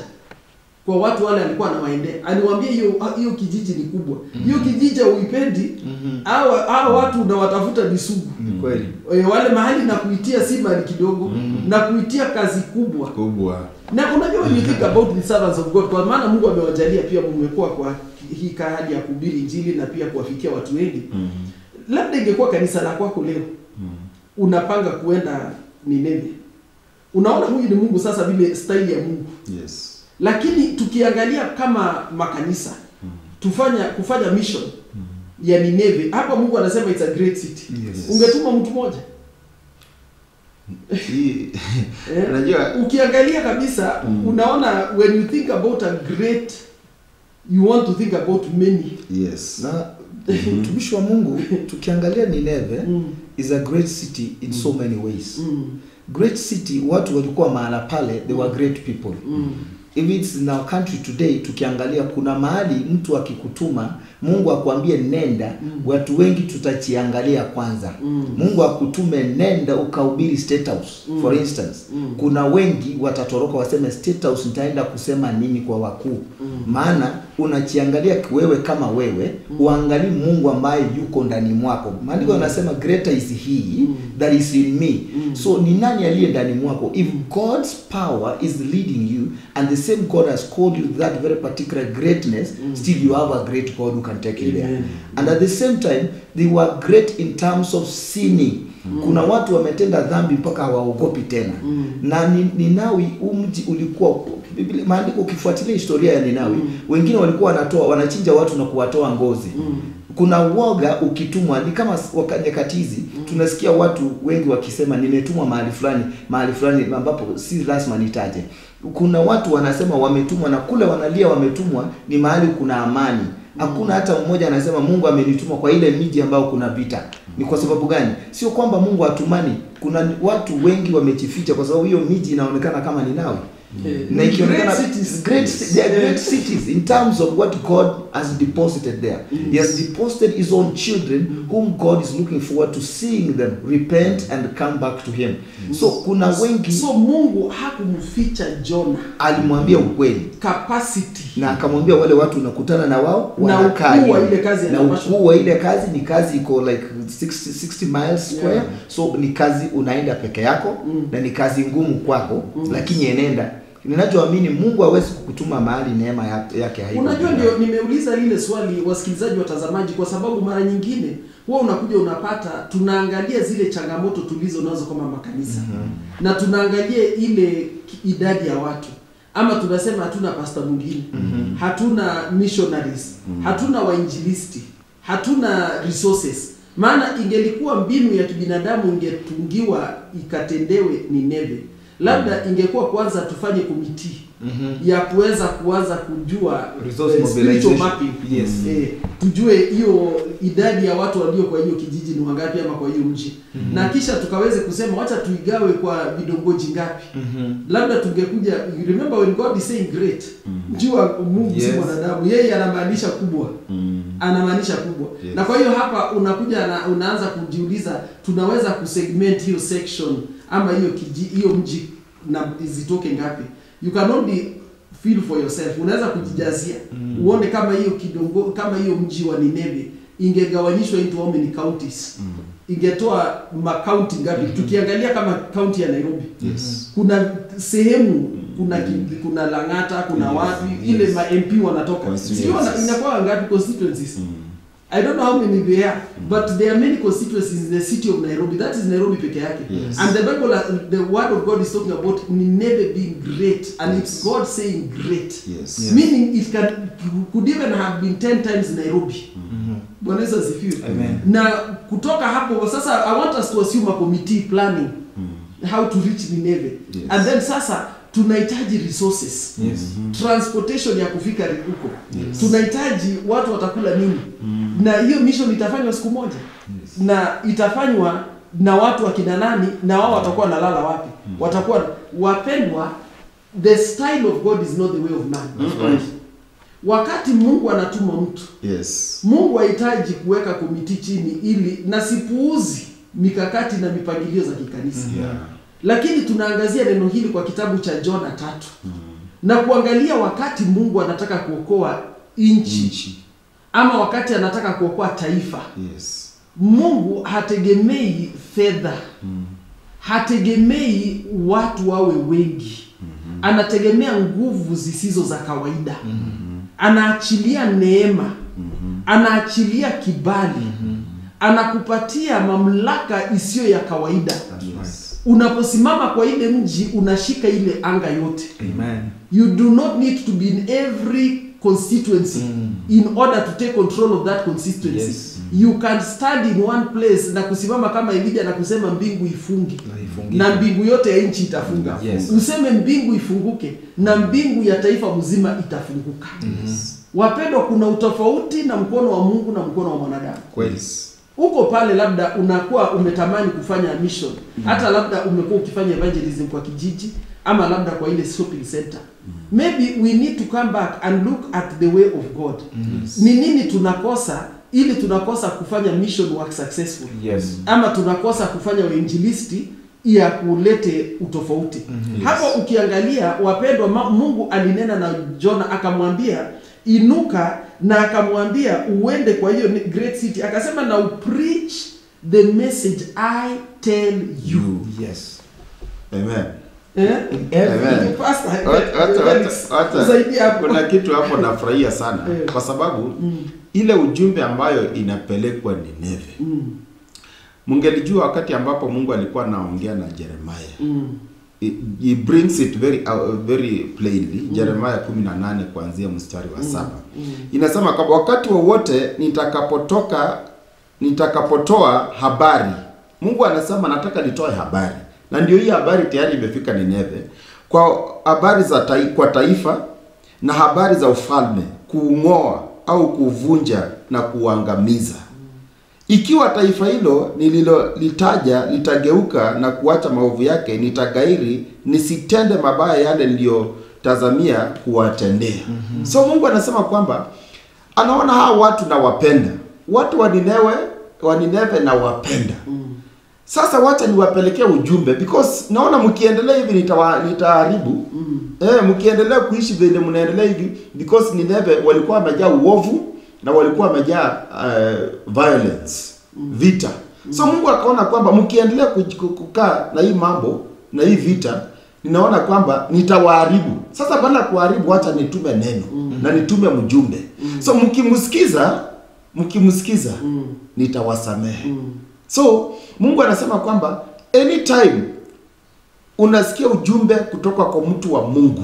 kwa watu wale alikuwa anawaendea. Aliwaambia hiyo kijiji ni kubwa. Hiyo kijiji uipendi hao watu unawatafuta ni sugu. Kweli. Wale mahali na kuitia si mali kidogo na kuitia kazi kubwa. Na unajua when you think about the servants of God, kwa maana Mungu amewajalia pia mmekuwa kwa hii kazi ya kuhubiri injili na pia kuwafikia watu wengi. Labda ingekuwa kanisa la kwako leo, unapanga kuenda Nineve. Unaona huyu ni Mungu sasa, vile style ya Mungu. Lakini tukiangalia kama makanisa, kufanya mission ya Nineve, hapa Mungu anasema it's a great city. Ungetuma mtu mmoja? Unajua ukiangalia kabisa unaona when you think about a great, you want to think about many. Na mtumishi wa Mungu, tukiangalia Nineve is a great city in so many ways. Great city, watu walikuwa mahala pale, they were great people. If it's in our country today, tukiangalia kuna mahali mtu akikutuma, Mungu akwambie nenda, watu wengi tutachiangalia kwanza. Mungu akutume nenda ukahubiri State House, for instance. Kuna wengi watatoroka waseme State House nitaenda kusema nini kwa wakuu. Maana unachiangalia wewe kama wewe, uangalie Mungu ambaye yuko ndani mwako. Maandiko yanasema greater is he that is in me. So ni nani aliye ndani mwako? If God's power is leading you and the same God has called you to that very particular greatness, still you have a great God who can take you there. And at the same time, they were great in terms of sinning. Kuna watu wametenda dhambi mpaka hawaogopi tena. Na Ninawi, mji ulikuwa, maandiko ukifuatilia historia ya Ninawi, wengine walikuwa wanachinja watu na kuwatoa ngozi. Kuna uoga ukitumwa, ni kama nyakati hizi tunasikia watu wengi wakisema nimetumwa mahali fulani ambapo si lazima nitaje. Kuna watu wanasema wametumwa, na kule wanalia wametumwa ni mahali kuna amani. Hakuna hata mmoja anasema Mungu amenituma kwa ile miji ambayo kuna vita. Ni kwa sababu gani? Sio kwamba Mungu hatumani. Kuna watu wengi wamejificha kwa sababu hiyo miji inaonekana kama Ninawi. Na ikionekana great cities in terms of what God has deposited there. He has deposited his own children whom God is looking forward to seeing them repent and come back to him. So kuna wengi, so Mungu hakumficha Jona, alimwambia ukweli capacity, na akamwambia wale watu unakutana na wao wanakaa, na ile kazi na ukuu wa ile kazi ni kazi iko like 60 miles square. So ni kazi unaenda peke yako na ni kazi ngumu kwako, lakini enenda. Ninachoamini Mungu hawezi kukutuma mahali neema yake haiko. Unajua, ndio nimeuliza lile swali wasikilizaji, watazamaji, kwa sababu mara nyingine huwa unakuja unapata tunaangalia zile changamoto tulizo nazo kama makanisa, na tunaangalia ile idadi ya watu, ama tunasema hatuna pastor mwingine, hatuna missionaries, hatuna wainjilisti, hatuna resources. Maana ingelikuwa mbinu ya kibinadamu ingetungiwa ikatendewe Nineve, labda ingekuwa kwanza tufanye committee ya kuweza kuanza kujua spiritual mapping. Yes. Tujue hiyo idadi ya watu walio kwa hiyo kijiji ni wangapi, ama kwa hiyo mji, na kisha tukaweze kusema wacha tuigawe kwa vidongoji ngapi. Labda tungekuja, remember when God is saying great, jua Mungu si mwanadamu, yeye anamaanisha kubwa. Anamaanisha kubwa. Yes. Na kwa hiyo hapa unakuja na unaanza kujiuliza tunaweza kusegment hiyo section ama hiyo mji na zitoke ngapi. You can only feel for yourself. Unaweza kujijazia uone kama hiyo kidongo, kama hiyo mji wa Nineve ingegawanyishwa into how many counties, ingetoa county ngapi. Tukiangalia kama county ya Nairobi, kuna sehemu kuna Lang'ata, kuna wapi ile ma MP wanatoka, sio inakuwa ngapi constituencies. I don't know how many they are, but there are many constituencies in the city of Nairobi. That is Nairobi peke yake. And the Bible, the word of God is talking about Nineveh being great, and it's God saying great. Meaning it could even have been 10 times Nairobi. Bwana Yesu asifiwe. Na kutoka hapo sasa, I want us to assume a committee planning how to reach Nineveh. And then sasa tunahitaji resources. Transportation ya kufika huko. Tunahitaji watu watakula nini. Na hiyo mission itafanywa siku moja. Na itafanywa na watu wakina nani, na wao watakuwa nalala wapi. Watakuwa wapendwa, the style of God is not the way of man. Wakati Mungu anatuma mtu, Mungu hahitaji kuweka komiti chini ili na sipuuzi mikakati na mipangilio za kikanisa. Lakini tunaangazia neno hili kwa kitabu cha Jona 3. Na kuangalia wakati Mungu anataka kuokoa nchi ama wakati anataka kuokoa taifa. Mungu hategemei fedha. Hategemei watu wawe wengi. Anategemea nguvu zisizo za kawaida. Anaachilia neema. Anaachilia kibali. Anakupatia mamlaka isiyo ya kawaida. Unaposimama kwa ile mji unashika ile anga yote. You do not need to be in every constituency in order to take control of that constituency. You can stand in one place na kusimama kama Elijah na kusema mbingu ifunge, na mbingu yote ya nchi itafunga. Useme mbingu ifunguke na mbingu ya taifa mzima itafunguka. Wapendwa, kuna utofauti na mkono wa Mungu na mkono wa mwanadamu. Uko pale labda unakuwa umetamani kufanya mission. Hata labda umekuwa ukifanya evangelism kwa kijiji ama labda kwa ile shopping center. Maybe we need to come back and look at the way of God. Ni nini tunakosa ili tunakosa kufanya mission work successful? Ama tunakosa kufanya uinjilisti ya kulete utofauti. Hapo ukiangalia wapendwa, Mungu alinena na Jona akamwambia inuka, na akamwambia uende kwa hiyo great city. Akasema na preach the message I tell you. Amen. Kuna kitu hapo nafurahia sana kwa sababu ile ujumbe ambayo inapelekwa Nineve. Mungelijua wakati ambapo Mungu alikuwa anaongea na Jeremiah. He brings it very plainly. Jeremiah 18 kuanzia mstari wa 7. Inasema kwamba wakati wowote nitakapotoa habari. Mungu anasema nataka nitoe habari. Na ndio hii habari tayari imefika Nineve kwa habari za kwa taifa na habari za ufalme, kuung'oa au kuvunja na kuangamiza. Ikiwa taifa hilo nililolitaja litageuka na kuacha maovu yake, nitagairi nisitende mabaya yale niliyotazamia kuwatendea. So Mungu anasema kwamba anaona hawa watu na wapenda. Watu wa Nineve na wapenda. Sasa wacha niwapelekee ujumbe, because naona mkiendelea hivi nitaharibu. Mkiendelea kuishi vile mnaendelea hivi, because Nineve walikuwa wamejaa uovu na walikuwa wamejaa violence, vita. So Mungu akaona kwamba mkiendelea kukaa na hii mambo na hii vita, ninaona kwamba nitawaharibu. Sasa baada ya kuharibu, wacha nitume neno na nitume mjumbe. So mkimsikiza nitawasamehe. So Mungu anasema kwamba anytime unasikia ujumbe kutoka kwa mtu wa Mungu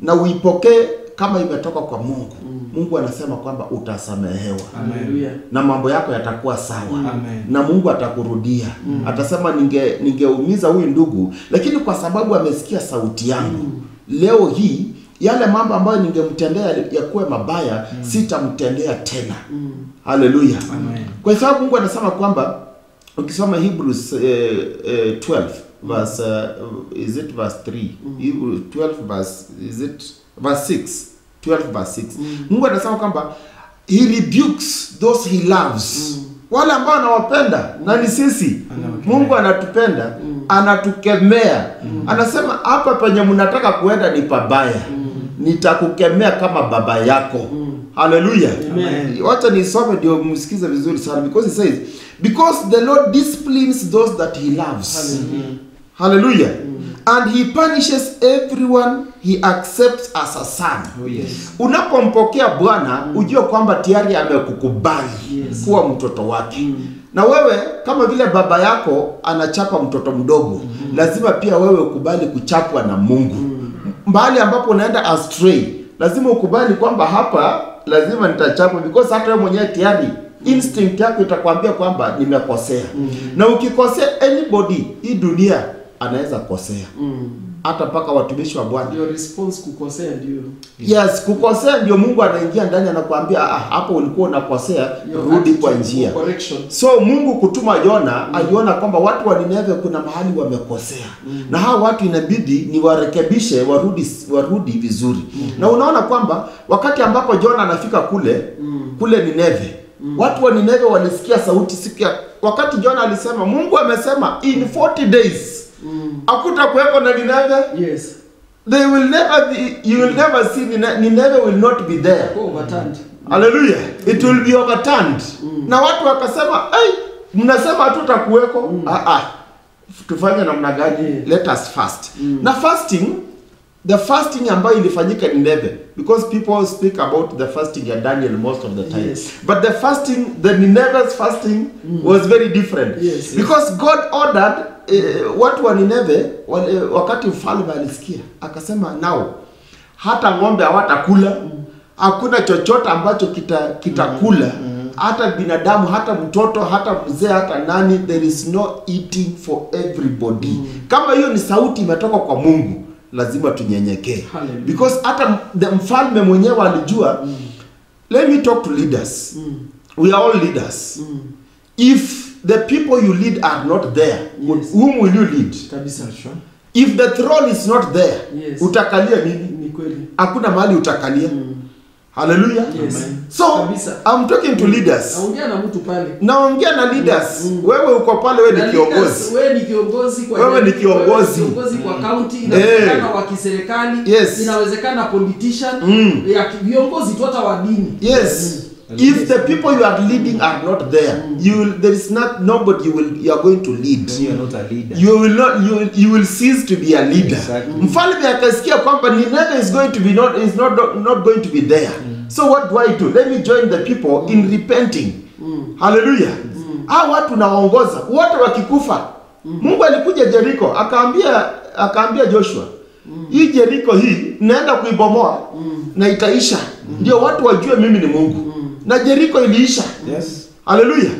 na uipokee kama imetoka kwa Mungu, Mungu anasema kwamba utasamehewa. Haleluya. Na mambo yako yatakuwa sawa. Amen. Na Mungu atakurudia. Atasema ningeumiza huyu ndugu, lakini kwa sababu amesikia sauti yangu, leo hii yale mambo ambayo ningemtendea yakuwe mabaya, sitamtendea tena. Haleluya. Amen. Kwa sababu Mungu anasema kwamba ukisoma Hebrews 12 verse is it verse 3? Hebrews 12 verse is it verse 6? 12 verse 6. Mungu anasema kwamba he rebukes those he loves. Wale ambao anawapenda, na ni sisi. Mungu anatupenda, anatukemea. Anasema hapa penye mnataka kuenda ni pabaya. Nitakukemea kama baba yako. Hallelujah. Amen. Wacha nisome ndio msikize vizuri sana, because it says, because the Lord disciplines those that he loves. Hallelujah. And he punishes everyone he accepts as a son. Oh, yes. Unapompokea Bwana, ujue kwamba tayari amekukubali kuwa mtoto wake. Na wewe kama vile baba yako anachapa mtoto mdogo, lazima pia wewe ukubali kuchapwa na Mungu. Mbali ambapo unaenda astray, lazima ukubali kwamba hapa lazima nitachapwa, because hata wewe mwenyewe tayari instinct yako itakwambia kwamba nimekosea. Na ukikosea, anybody hii dunia anaweza kosea. Hata paka watumishi wa Bwana. Your response kukosea ndio. Yes, kukosea ndio Mungu anaingia ndani anakuambia hapo ulikuwa unakosea, rudi kwa njia. So Mungu kutuma Yona, aliona kwamba watu wa Nineve kuna mahali wamekosea. Na hao watu inabidi ni warekebishe, warudi vizuri. Na unaona kwamba wakati ambapo Yona anafika kule Nineve, watu wa Nineve walisikia sauti siku ya wakati Yona alisema, Mungu amesema in 40 days hakutakuweko na Nineve. Yes. They will never be, you will never see Nineve will not be there. Overturned. Hallelujah. It will be overturned. Na watu wakasema, "Hey, mnasema hatutakuweko." Tufanye namna gani? Let us fast. Na fasting, the fasting ambayo ilifanyika Nineve, because people speak about the fasting ya Daniel most of the time. Yes. But the fasting, the Nineve's fasting was very different. Yes. Because God ordered watu wa Nineve, wakati mfalme alisikia, akasema now hata ng'ombe hawatakula, hakuna chochote ambacho kitakula, hata binadamu, hata mtoto, hata mzee, hata nani, there is no eating for everybody. Kama hiyo ni sauti imetoka kwa Mungu, lazima tunyenyekee. Because hata mfalme mwenyewe alijua. Let me talk to leaders. We are all leaders. If the people you lead are not there, whom will you lead? Kabisa. If the throne is not there, utakalia nini? Ni kweli. Hakuna mahali utakalia. Hallelujah. Yes. So, kabisa. I'm talking to leaders. Naongea na mtu pale. Naongea na leaders. Wewe uko pale, wewe ni kiongozi. Wewe ni kiongozi kwa wewe ni kiongozi. Kiongozi kwa county, inawezekana wa kiserikali, inawezekana politician, ya viongozi tu hata wa dini. Yes. If the people you are leading are not there, there is nobody you are going to lead. You are not a leader. You will cease to be a leader. Exactly. Mfalme akasikia kwamba Nineve is going to be not going to be there. So what do? Let me join the people in repenting. Hallelujah. Hao watu nawaongoza wote wakikufa. Mungu alikuja Jericho akaambia Joshua, hii Jericho hii naenda kuibomoa na itaisha. Ndio watu wajue mimi ni Mungu. Na Jericho iliisha. Yes. Hallelujah.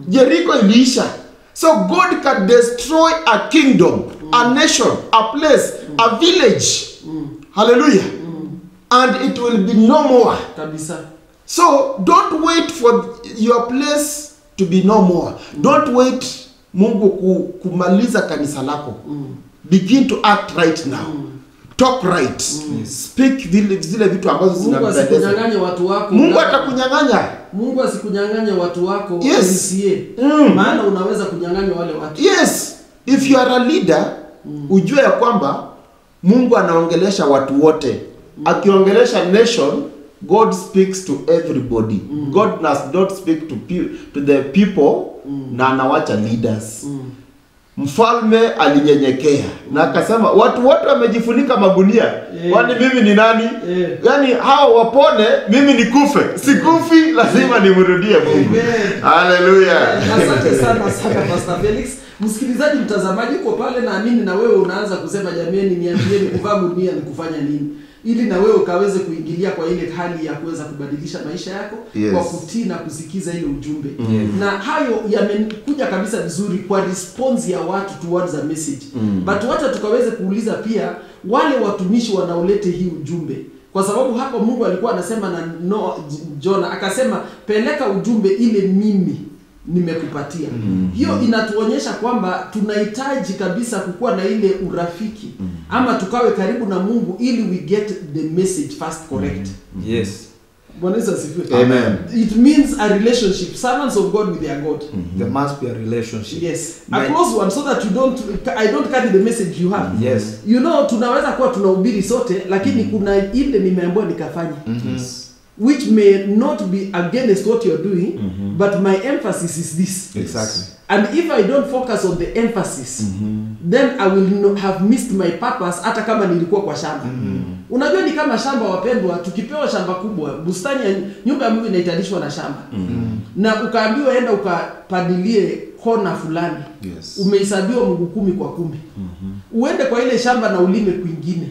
Jericho iliisha. So God can destroy a kingdom, a nation, a place a village. Hallelujah. And it will be no more. Kabisa. So don't wait for your place to be no more. Don't wait Mungu kumaliza kanisa lako. Begin to act right now. Talk right. Speak zile vitu ambazo zinampendeza. Mungu asikunyang'anye watu wako. Mungu atakunyang'anya. Mungu asikunyang'anye watu wako. Yes. Maana unaweza kunyang'anya wale watu. Yes. If you are a leader, ujue ya kwamba Mungu anaongelesha watu wote. Akiongelesha nation, God speaks to everybody. God does not speak to the people na anawacha leaders. Mfalme alinyenyekea na akasema watu wote wamejifunika magunia. Kwani mimi ni nani? Yaani hao wapone, mimi nikufe. Sikufi, lazima nimrudie Mungu. Hallelujah. Asante sana Pastor Felix. Msikilizaji, mtazamaji uko pale, naamini na wewe unaanza kusema jameni, niambieni kuvaa gunia ni kufanya nini? Ili na wewe ukaweze kuingilia kwa ile hali ya kuweza kubadilisha maisha yako kwa kutii na kusikiza ile ujumbe. Na hayo yamekuja kabisa vizuri kwa response ya watu towards a message. But wacha tukaweze kuuliza pia wale watumishi wanaolete hii ujumbe. Kwa sababu hapa Mungu alikuwa anasema na Jonah akasema peleka ujumbe ile mimi nimekupatia. Hiyo inatuonyesha kwamba tunahitaji kabisa kukuwa na ile urafiki ama tukawe karibu na Mungu ili we get the message first correct. Yes. Bwana Yesu asifiwe. Amen. It means a relationship, servants of God with their God. There must be a relationship. Yes. A close one so that I don't carry the message you have. Yes. You know, tunaweza kuwa tunahubiri sote lakini kuna ile nimeambiwa nikafanya. Which may not be against what you're doing, but my emphasis is this. Exactly. And if I don't focus on the emphasis, then I will not have missed my purpose hata kama nilikuwa kwa shamba. Unajua ni kama shamba wapendwa, tukipewa shamba kubwa, bustani ya nyumba ya Mungu inahitajishwa na shamba. Na ukaambiwa enda ukapadilie kona fulani. Yes. Umehesabiwa Mungu 10 kwa 10. Uende kwa ile shamba na ulime kwingine.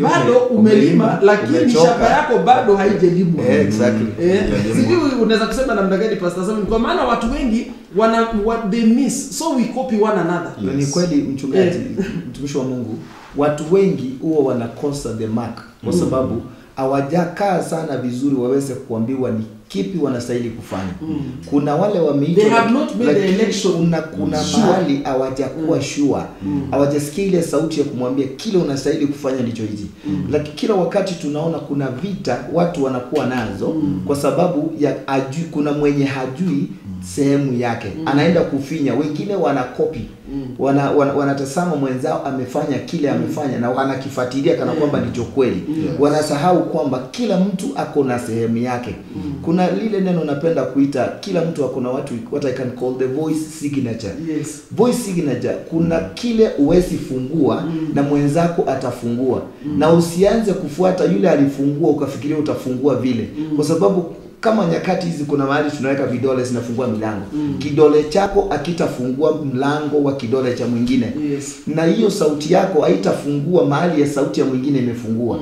Bado umelima lakini shamba yako bado haijalimwa. Exactly. Sijui unaweza kusema namna gani Pastor Samuel, kwa maana watu wengi what they miss, so we copy one another. Yes. Ni kweli mchungaji, mtumishi wa Mungu, watu wengi huwa wanakosa the mark kwa sababu hawajakaa sana vizuri waweze kuambiwa ni kipi wanastahili kufanya. Kuna wale wameitwa, they have not made the election. Kuna mahali hawajakuwa sure. Hawajasikia ile sauti ya kumwambia kile unastahili kufanya ndicho hichi. Lakini kila wakati tunaona kuna vita watu wanakuwa nazo kwa sababu ya kuna mwenye hajui sehemu yake. Anaenda kufinya, wengine wanakopi. Wanatazama mwenzao amefanya kile amefanya na wanakifuatilia kana kwamba ndicho kweli. Wanasahau kwamba kila mtu ako na sehemu yake. Kuna lile neno napenda kuita kila mtu ako na what I can call the voice signature. Yes. Voice signature, kuna kile uwezi fungua na mwenzako atafungua. Na usianze kufuata yule alifungua ukafikiria utafungua vile. Kwa sababu kama nyakati hizi kuna mahali tunaweka vidole zinafungua milango. Kidole chako akitafungua mlango wa kidole cha mwingine. Yes. Na hiyo sauti yako haitafungua mahali ya sauti ya mwingine imefungua.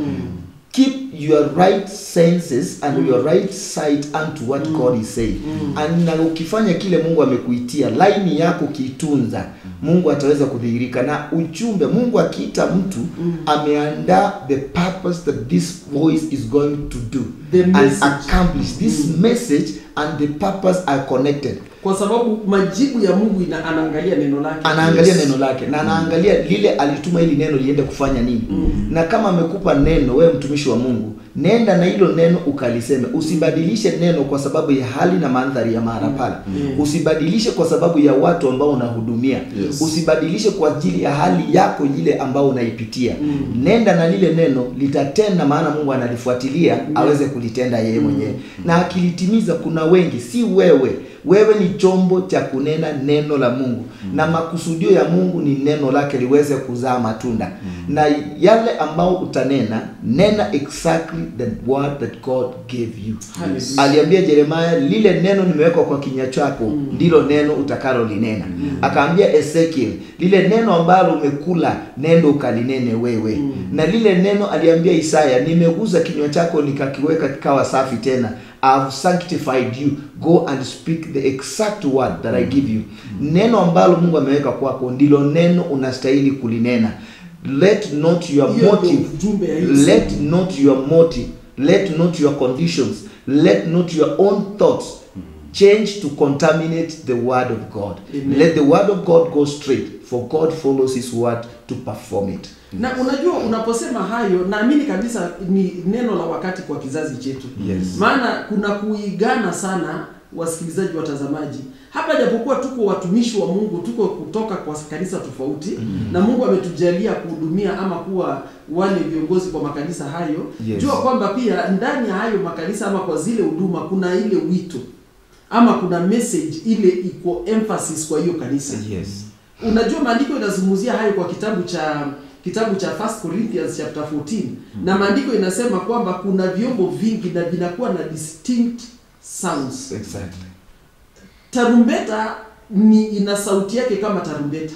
Keep your right senses and your right sight unto what God is saying. And na ukifanya kile Mungu amekuitia, line yako kiitunza, Mungu ataweza kudhihirika na ujumbe. Mungu akiita mtu ameandaa the purpose that this voice is going to do and accomplish this message, and the purpose are connected. Kwa sababu majibu ya Mungu anaangalia neno lake. Anaangalia neno lake na anaangalia lile alituma ili neno liende kufanya nini. Na kama amekupa neno, wewe mtumishi wa Mungu, nenda na hilo neno ukaliseme. Usibadilishe neno kwa sababu ya hali na mandhari ya mahali pale. Usibadilishe kwa sababu ya watu ambao unahudumia. Usibadilishe kwa ajili ya hali yako ile ambao unaipitia. Nenda na lile neno, litatenda, maana Mungu analifuatilia aweze kulitenda yeye mwenyewe. Na akilitimiza, kuna wengi, si wewe. Wewe ni chombo cha kunena neno la Mungu. Na makusudio ya Mungu ni neno lake liweze kuzaa matunda. Na yale ambao utanena, nena exactly the word that God gave you. Aliambia Jeremiah, lile neno nimeweka kwa kinywa chako, ndilo neno utakalo linena. Akaambia Ezekiel, lile neno ambalo umekula, nendo ukalinene wewe. Na lile neno aliambia Isaya, nimeguza kinywa chako nikakiweka kikawa safi tena. I've sanctified you. Go and speak the exact word that I give you. Neno ambalo Mungu ameweka kwako ndilo neno unastahili kulinena. let not your Hiyo ndio motive, ujumbe ya hiyo let siku. not your motive, let not your conditions, let not your own thoughts change to contaminate the word of God. Amen. Let the word of God go straight, for God follows his word to perform it. Na unajua unaposema hayo, naamini kabisa ni neno la wakati kwa kizazi chetu. Yes. Maana kuna kuigana sana, wasikilizaji, watazamaji. Hapa japokuwa tuko watumishi wa Mungu, tuko kutoka kwa kanisa tofauti, na Mungu ametujalia kuhudumia ama kuwa wale viongozi kwa makanisa hayo. Yes. Jua kwamba pia ndani ya hayo makanisa ama kwa zile huduma kuna ile wito ama kuna message ile iko emphasis kwa hiyo kanisa. Yes. Unajua maandiko inazungumzia hayo kwa kitabu cha 1 Corinthians chapter 14. Na maandiko inasema kwamba kuna vyombo vingi na vinakuwa na distinct sounds. Exactly. Tarumbeta ina sauti yake kama tarumbeta.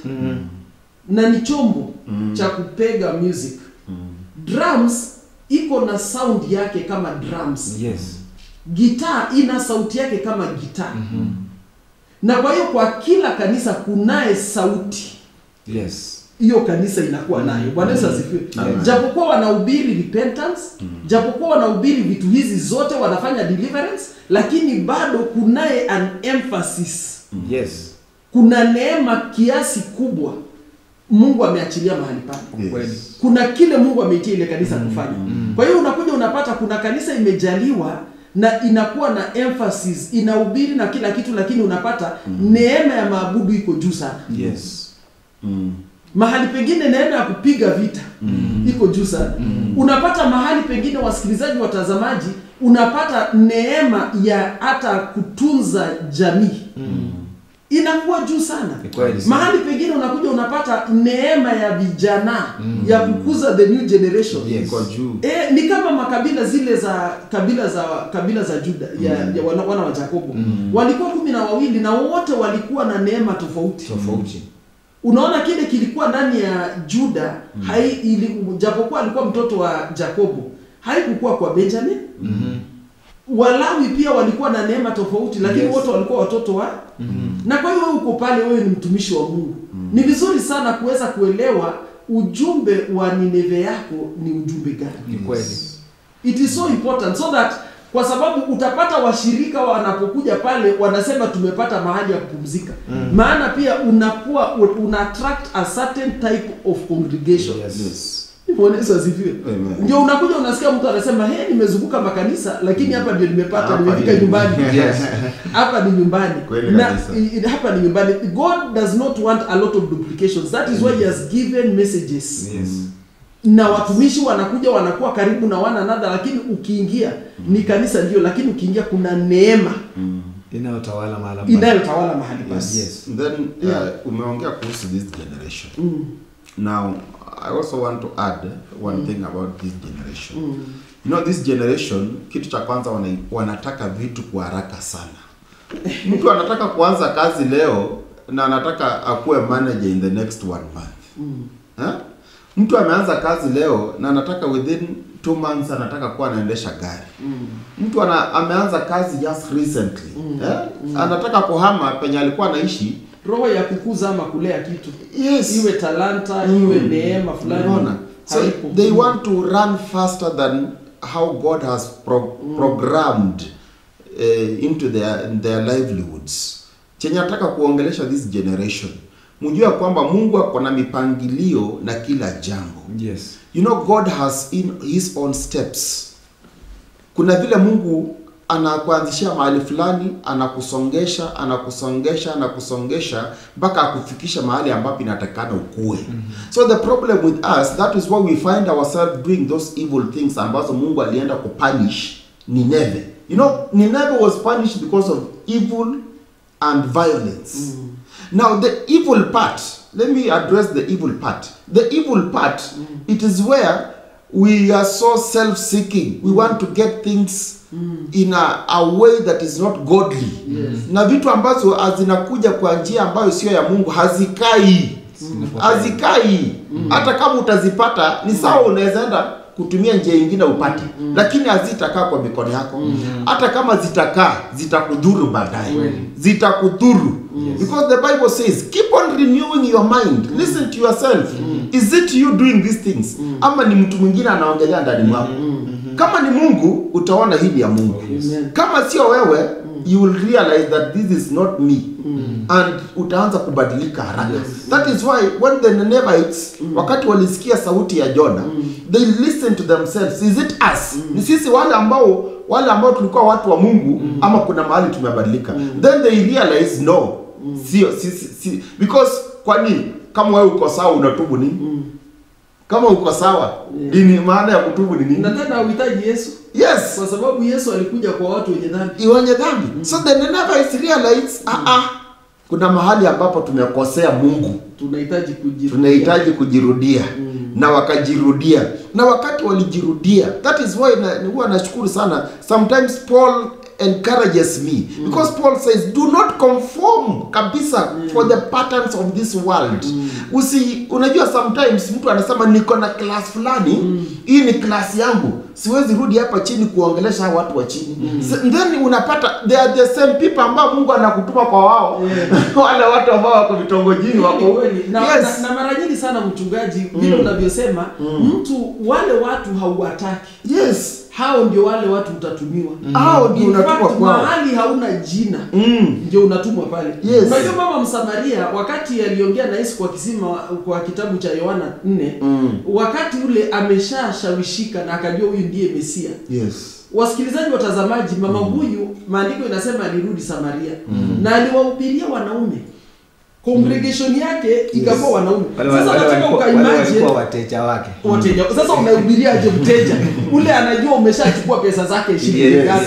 Na ni chombo cha kupega music. Drums iko na sound yake kama drums. Yes. Gitaa ina sauti yake kama gitaa. Na kwa hiyo kwa kila kanisa kunaye sauti. Yes. Hiyo kanisa inakuwa nayo. Bwana Yesu asifiwe. Japokuwa wanahubiri repentance, japokuwa wanahubiri vitu hizi zote, wanafanya deliverance, lakini bado kunaye an emphasis. Yes. Kuna neema kiasi kubwa Mungu ameachilia mahali pale. Yes. Kuna kile Mungu ameitia ile kanisa kufanya. Kwa hiyo unakuja unapata kuna kanisa imejaliwa na inakuwa na emphasis, inahubiri na kila kitu, lakini unapata neema ya maabudu iko juu sana. Yes. Mahali pengine neema ya kupiga vita iko juu sana. Unapata mahali pengine, wasikilizaji, watazamaji, unapata neema ya hata kutunza jamii inakuwa juu sana. Mahali pengine unakuja unapata neema ya vijana ya kukuza the new generation. Yes. Ni kama makabila zile za kabila za Juda ya wana wa Yakobo. Walikuwa 12 na wote walikuwa na neema tofauti. Unaona kile kilikuwa ndani ya Juda, japokuwa alikuwa mtoto wa Yakobo, haikukuwa kwa Benjamin. Walawi pia walikuwa na neema tofauti, lakini wote walikuwa watoto wa na kwa hiyo uko pale, wewe ni mtumishi wa Mungu. Ni vizuri sana kuweza kuelewa ujumbe wa Nineve yako ni ujumbe gani. Ni kweli. It is so important, so that kwa sababu utapata washirika wanapokuja pale wanasema tumepata mahali ya kupumzika. Maana pia una attract a certain type of congregation. Yes. Bwana Yesu asifiwe. Ndio unakuja unasikia mtu anasema nimezunguka makanisa, lakini hapa ndio nimepata, nimefika nyumbani. Yes. Hapa ni nyumbani. Na hapa ni nyumbani. God does not want a lot of duplications. That is why he has given messages. Yes. Na watumishi wanakuja wanakuwa karibu na one another, lakini ukiingia ni kanisa ndio, lakini ukiingia kuna neema inayotawala mahali pale. Yes. Then umeongea kuhusu this generation. Now I also want to add one thing about this generation. You know, this generation, kitu cha kwanza wanataka vitu kwa haraka sana. Mtu anataka kuanza kazi leo na anataka akuwe manager in the next 1 month. Mtu ameanza kazi leo na anataka within 2 months anataka kuwa anaendesha gari. Mtu ameanza kazi just recently. Anataka kuhama penye alikuwa anaishi. Roho ya kukuza ama kulea kitu. Yes. Iwe talanta, iwe neema fulani. So they want to run faster than how God has programmed into their livelihoods. Chenye nataka kuongelesha this generation, mjue kwamba Mungu ako na mipangilio na kila jambo. Yes. You know, God has his own steps. Kuna vile Mungu anakuanzishia mahali fulani, anakusongesha mpaka akufikisha mahali ambapo inatakana ukue. So the problem with us, that is why we find ourselves doing those evil things ambazo Mungu alienda kupunish Nineve. You know, Nineve was punished because of evil and violence. Now the evil part, let me address the evil part. The evil part, it is where we are so self-seeking. We want to get things in a way that is not godly. Yes. Na vitu ambazo zinakuja kwa njia ambayo sio ya Mungu hazikai. Hata kama utazipata ni sawa, unaweza enda kutumia njia nyingine upate, lakini hazitakaa kwa mikono yako. Hata kama zitakudhuru baadaye. Zitakudhuru. Because the Bible says, keep on renewing your mind. Listen to yourself. Is it you doing these things? Ama ni mtu mwingine anaongelea ndani mwako? Kama ni Mungu, utaona hii ni ya Mungu. Amen. Kama sio wewe, you will realize that this is not me. And utaanza kubadilika haraka. That is why when the Ninevites wakati walisikia sauti ya Jona, they listened to themselves. Is it us? Ni sisi wale ambao tulikuwa watu wa Mungu ama kuna mahali tumebadilika? Then they realize no. Sio because kwani kama wewe uko sawa unatubu nini? Kama uko sawa, ini maana ya kutubu ni nini? Na tena uhitaji Yesu. Yes. Kwa sababu Yesu alikuja kwa watu wenye dhambi. Wenye dhambi. So the Ninevites realize kuna mahali ambapo tumekosea Mungu. Tunahitaji kujirudia. Na wakajirudia. Na wakati walijirudia, that is why huwa nashukuru sana. Sometimes Paul encourages me because Paul says do not conform kabisa for the patterns of this world. Unajua sometimes mtu anasema niko na class fulani, hii ni class yangu, siwezi rudi hapa chini kuongelesha watu wa chini. Then unapata they are the same people ambao Mungu anakutuma kwa wao. Wale watu ambao wako vitongojini wako. Na mara nyingi sana mchungaji vile unavyosema mtu wale watu hauwataki. Yes. Hao ndio wale watu utatumiwa. Hao ndio unatumwa kwao. Mahali hauna jina. Ndio unatumwa pale. Yes. Kwa hiyo mama Msamaria wakati aliongea na Yesu kwa kisima kwa kitabu cha Yohana 4, wakati ule ameshashawishika na akajua huyu ndiye Mesia. Yes. Wasikilizaji watazamaji, mama huyu maandiko inasema alirudi Samaria na aliwahubiria wanaume. Congregation yake ikakuwa wanaume. Sasa nataka ukaimagine wateja wake. Sasa unahubiria aje mteja? Ule anajua umeshachukua pesa zake shilingi ngapi.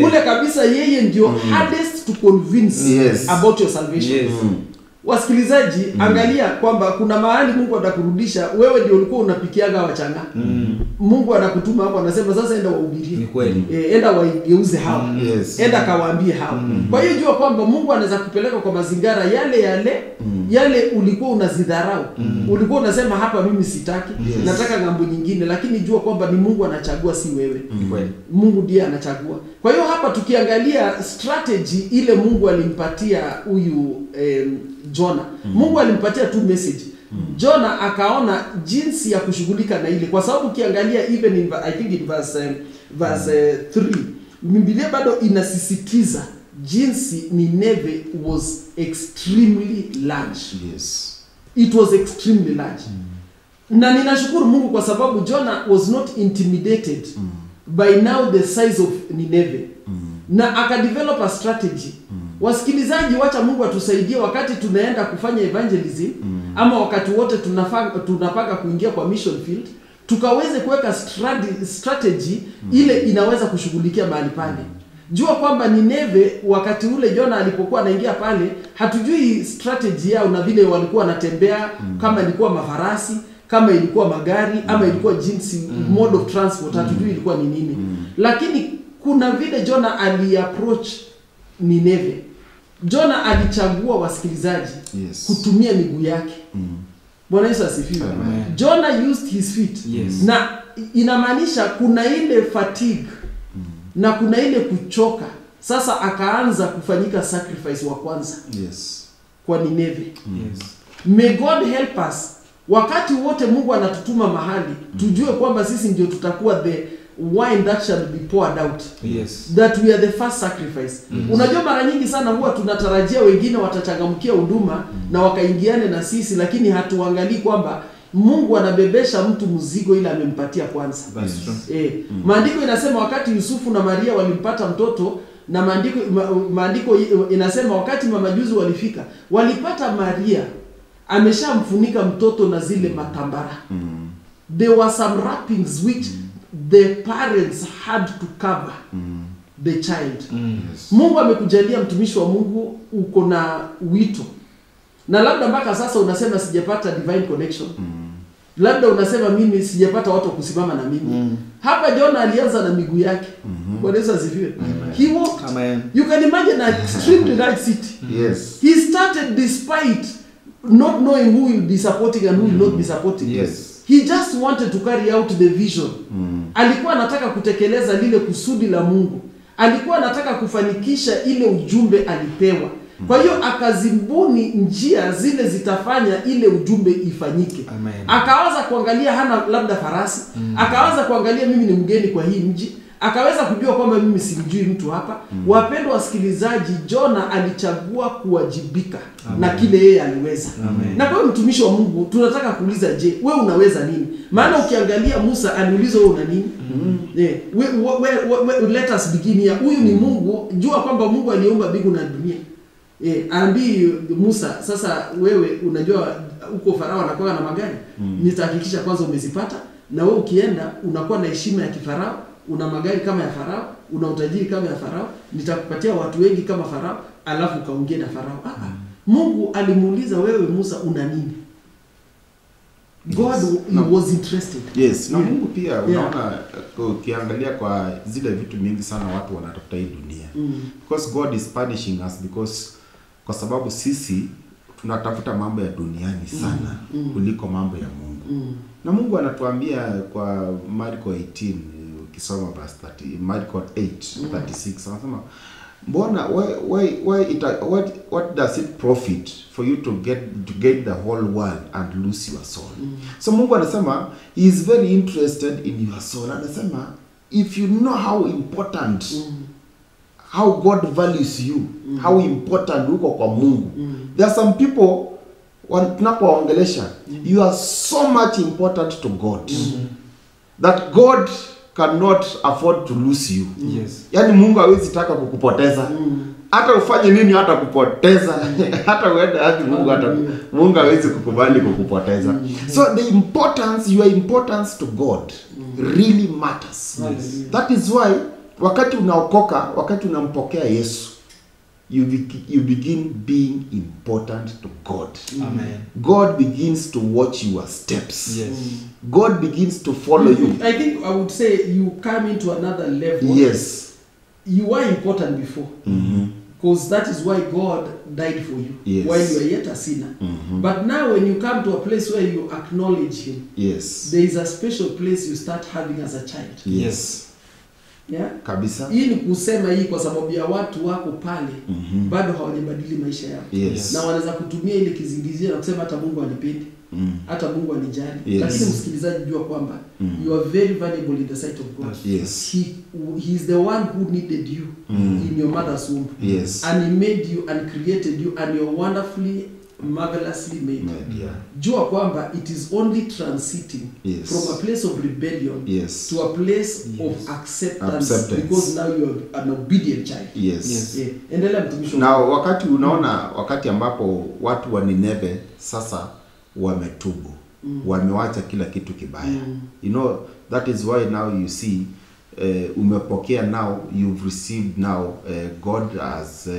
Ule kabisa yeye ndio hardest to convince about your salvation. Wasikilizaji, angalia kwamba kuna mahali Mungu atakurudisha. Wewe ndio ulikuwa unapikiaga wachanga. Mungu anakutuma hapo, anasema sasa enda wahubirie. Ni kweli. Enda waigeuze hao. Enda kawaambie hao. Kwa hiyo jua kwamba Mungu anaweza kupeleka kwa mazingara yale ulikuwa unazidharau. Ulikuwa unasema hapa mimi sitaki, nataka ngambo nyingine, lakini jua kwamba ni Mungu anachagua, si wewe. Mungu ndiye anachagua. Kwa hiyo hapa tukiangalia strategy ile Mungu alimpatia huyu Jona. Mungu alimpatia tu message. Jona akaona jinsi ya kushughulika na ile, kwa sababu ukiangalia even in I think in verse 3 Biblia bado inasisitiza jinsi Nineve was extremely large. Yes. It was extremely large. Na ninashukuru Mungu kwa sababu Jona was not intimidated by now the size of Nineve. Na akadevelop a strategy. Wasikilizaji, wacha Mungu atusaidie wakati tunaenda kufanya evangelism ama wakati wote tunapanga kuingia kwa mission field, tukaweze kuweka strategy ile inaweza kushughulikia mahali pale. Jua kwamba Nineve wakati ule Jona alipokuwa anaingia pale, hatujui strategy yao na vile walikuwa wanatembea, kama ilikuwa mafarasi, kama ilikuwa magari, ama ilikuwa jinsi mode of transport, hatujui ilikuwa ni nini. Lakini kuna vile Jona aliapproach Nineve. Jona alichagua, wasikilizaji, kutumia miguu yake. Bwana Yesu asifiwe. Jona used his feet. Na inamaanisha kuna ile fatigue na kuna ile kuchoka. Sasa akaanza kufanyika sacrifice wa kwanza kwa Nineve. May God help us. Wakati wote Mungu anatutuma mahali, tujue kwamba sisi ndio tutakuwa the wine that shall be poured out. That we are the first sacrifice. Unajua mara nyingi sana huwa tunatarajia wengine watachangamkia huduma na wakaingiane na sisi, lakini hatuangalii kwamba Mungu anabebesha mtu mzigo ile amempatia kwanza. Maandiko inasema wakati Yusufu na Maria walimpata mtoto, na maandiko inasema wakati mamajuzi walifika, walipata Maria ameshamfunika mtoto na zile matambara. There were some wrappings which the parents had to cover the child. Mungu amekujalia mtumishi wa Mungu, uko na wito. Na labda mpaka sasa unasema sijapata divine connection. Labda unasema mimi sijapata watu kusimama na mimi. Hapa Jona alianza na miguu yake. Bwana Yesu asifiwe. He walked. Amen. You can imagine an extremely large city. He started despite not knowing who will be supporting and who will not be supporting. He just wanted to carry out the vision. Alikuwa anataka kutekeleza lile kusudi la Mungu. Alikuwa anataka kufanikisha ile ujumbe alipewa. Kwa hiyo akazimbuni njia zile zitafanya ile ujumbe ifanyike. Amen. Akaanza kuangalia hana labda farasi, akaanza kuangalia mimi ni mgeni kwa hii mji, akaweza kujua kwamba mimi simjui mtu hapa. Wapendwa wasikilizaji, Jona alichagua kuwajibika na kile yeye aliweza. Na kwa mtumishi wa Mungu tunataka kuuliza, je, wewe unaweza nini? Maana ukiangalia Musa aliulizwa wewe una nini? Let us begin here. Huyu ni Mungu, jua kwamba Mungu aliumba mbingu na dunia. Aambii Musa, sasa wewe unajua huko Farao anakuwa na magari, nitahakikisha kwanza umezipata, na wewe ukienda unakuwa na heshima ya kifarao, una magari kama ya Farao, una utajiri kama ya Farao, nitakupatia watu wengi kama Farao, alafu kaongee na Farao. Mungu alimuuliza wewe Musa una nini? God was interested. Yes, na Mungu pia unaona ukiangalia kwa zile vitu mingi sana watu wanatafuta hii dunia. Because God is punishing us because kwa sababu sisi tunatafuta mambo ya duniani sana kuliko mambo ya Mungu. Na Mungu anatuambia kwa Marko 18 ukisoma verse 30, Marko 8:36 anasema mbona what does it profit for you to get the whole world and lose your soul? So Mungu anasema he is very interested in your soul. Anasema if you know how important how God values you, how important uko kwa Mungu. There are some people tunapoongelesha you are so much important to God that God cannot afford to lose you. Yes. Yani Mungu hawezi taka kukupoteza. Hata ufanye nini hata kupoteza. Hata uende hadi Mungu hawezi kukubali kukupoteza. So the importance, your importance to God really matters. Yes. That is why wakati unaokoka, wakati unampokea Yesu, you begin being important to God. Amen. God begins to watch your steps. Yes. God begins to follow you. I think I would say you come into another level. Yes. You were important before. Because that is why God died for you. Yes. While you are yet a sinner. But now when you come to a place where you acknowledge Him, Yes. there is a special place you start having as a child. Yes. Yeah? Kabisa. Hii ni kusema hii kwa sababu ya watu wako pale bado hawajabadili maisha yao. Yes. Na wanaweza kutumia ile kizingizio na kusema hata Mungu anipendi. Hata Mungu anijali. Yes. Lakini msikilizaji, jua kwamba you are very valuable in the sight of God. Yes. He is the one who needed you in your mother's womb. Yes. And He made you and created you, and you're wonderfully, marvelously made. Yeah. Jua kwamba it is only transiting Yes. from a place of rebellion Yes. to a place of acceptance, Acceptance. because now you are an obedient child. Yes. Yeah. Endelea mtumishi. Na wakati unaona wakati ambapo watu wa Nineve sasa wametubu, wamewacha kila kitu kibaya. You know, that is why now you see umepokea now, you've received now, God has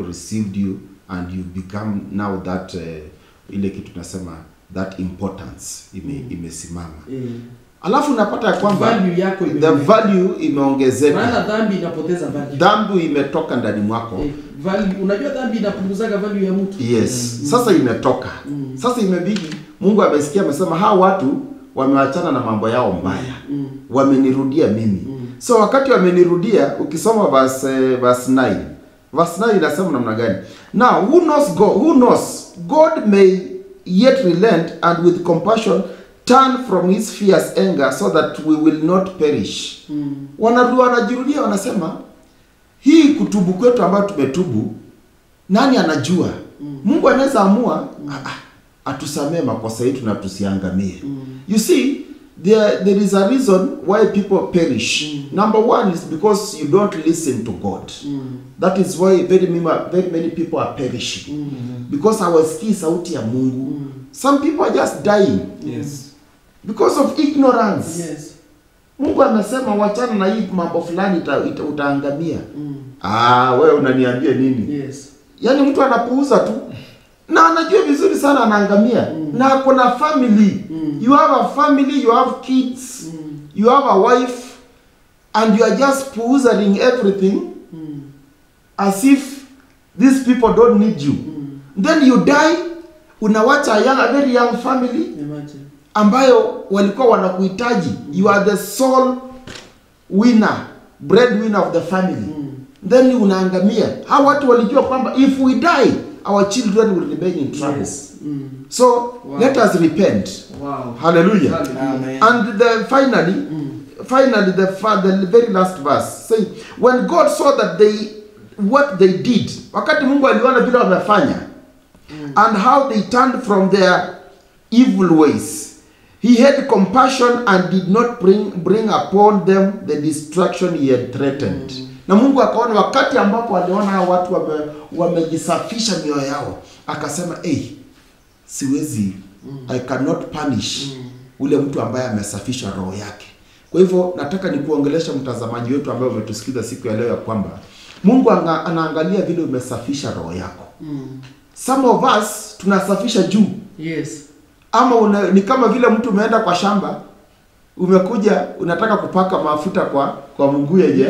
received you and you've become now that ile kitu tunasema that importance imesimama. Alafu unapata ya kwamba Value yako the value imeongezeka. Maana dhambi inapoteza value. Dhambi imetoka ndani mwako. Value, unajua dhambi inapunguzaga value ya mtu. Yes. Sasa imetoka. Sasa imebidi Mungu amesikia, amesema hawa watu wameachana na mambo yao mbaya. Wamenirudia mimi. So wakati wamenirudia, ukisoma verse 9. Verse 9 inasema namna gani? Now who knows God may yet relent and with compassion turn from his fierce anger so that we will not perish. Wanajirudia wanasema hii kutubu kwetu ambayo tumetubu, nani anajua? Mungu anaweza amua atusamee makosa yetu na tusiangamie. You see, there is a reason why people perish. Number one is because you don't listen to God. That is why very many people are perishing. Because hawasikii sauti ya Mungu. Some people are just dying. Yes. Because of ignorance. Yes. Mungu amesema wachana na hii mambo fulani utaangamia. Wewe unaniambia nini? Yes. Yaani mtu anapuuza tu na anajua vizuri sana anaangamia. Na kuna family. You have a family, you have kids, you have a wife, and you are just puuzaing everything as if these people don't need you. Then you die, unawacha a very young family. Imagine. Ambayo walikuwa wanakuhitaji. You are the sole winner, breadwinner of the family. then unaangamia. Hao watu walijua kwamba if we die our children will remain in trouble. Yes. So Wow. let us repent. Wow. Hallelujah. Hallelujah. And finally the very last verse say, when God saw that what they did, wakati Mungu aliona vile wamefanya, and how they turned from their evil ways, he had compassion and did not bring upon them the destruction he had threatened. Na Mungu akaona wakati ambapo aliona hao watu wamejisafisha mioyo yao, akasema siwezi, I cannot punish ule mtu ambaye amesafisha roho yake. Kwa hivyo nataka nikuongelesha mtazamaji wetu ambaye umetusikiza siku ya leo ya kwamba Mungu anaangalia vile umesafisha roho yako. Some of us tunasafisha juu. Yes. Ama ni kama vile mtu umeenda kwa shamba, umekuja unataka kupaka mafuta kwa mguu yenye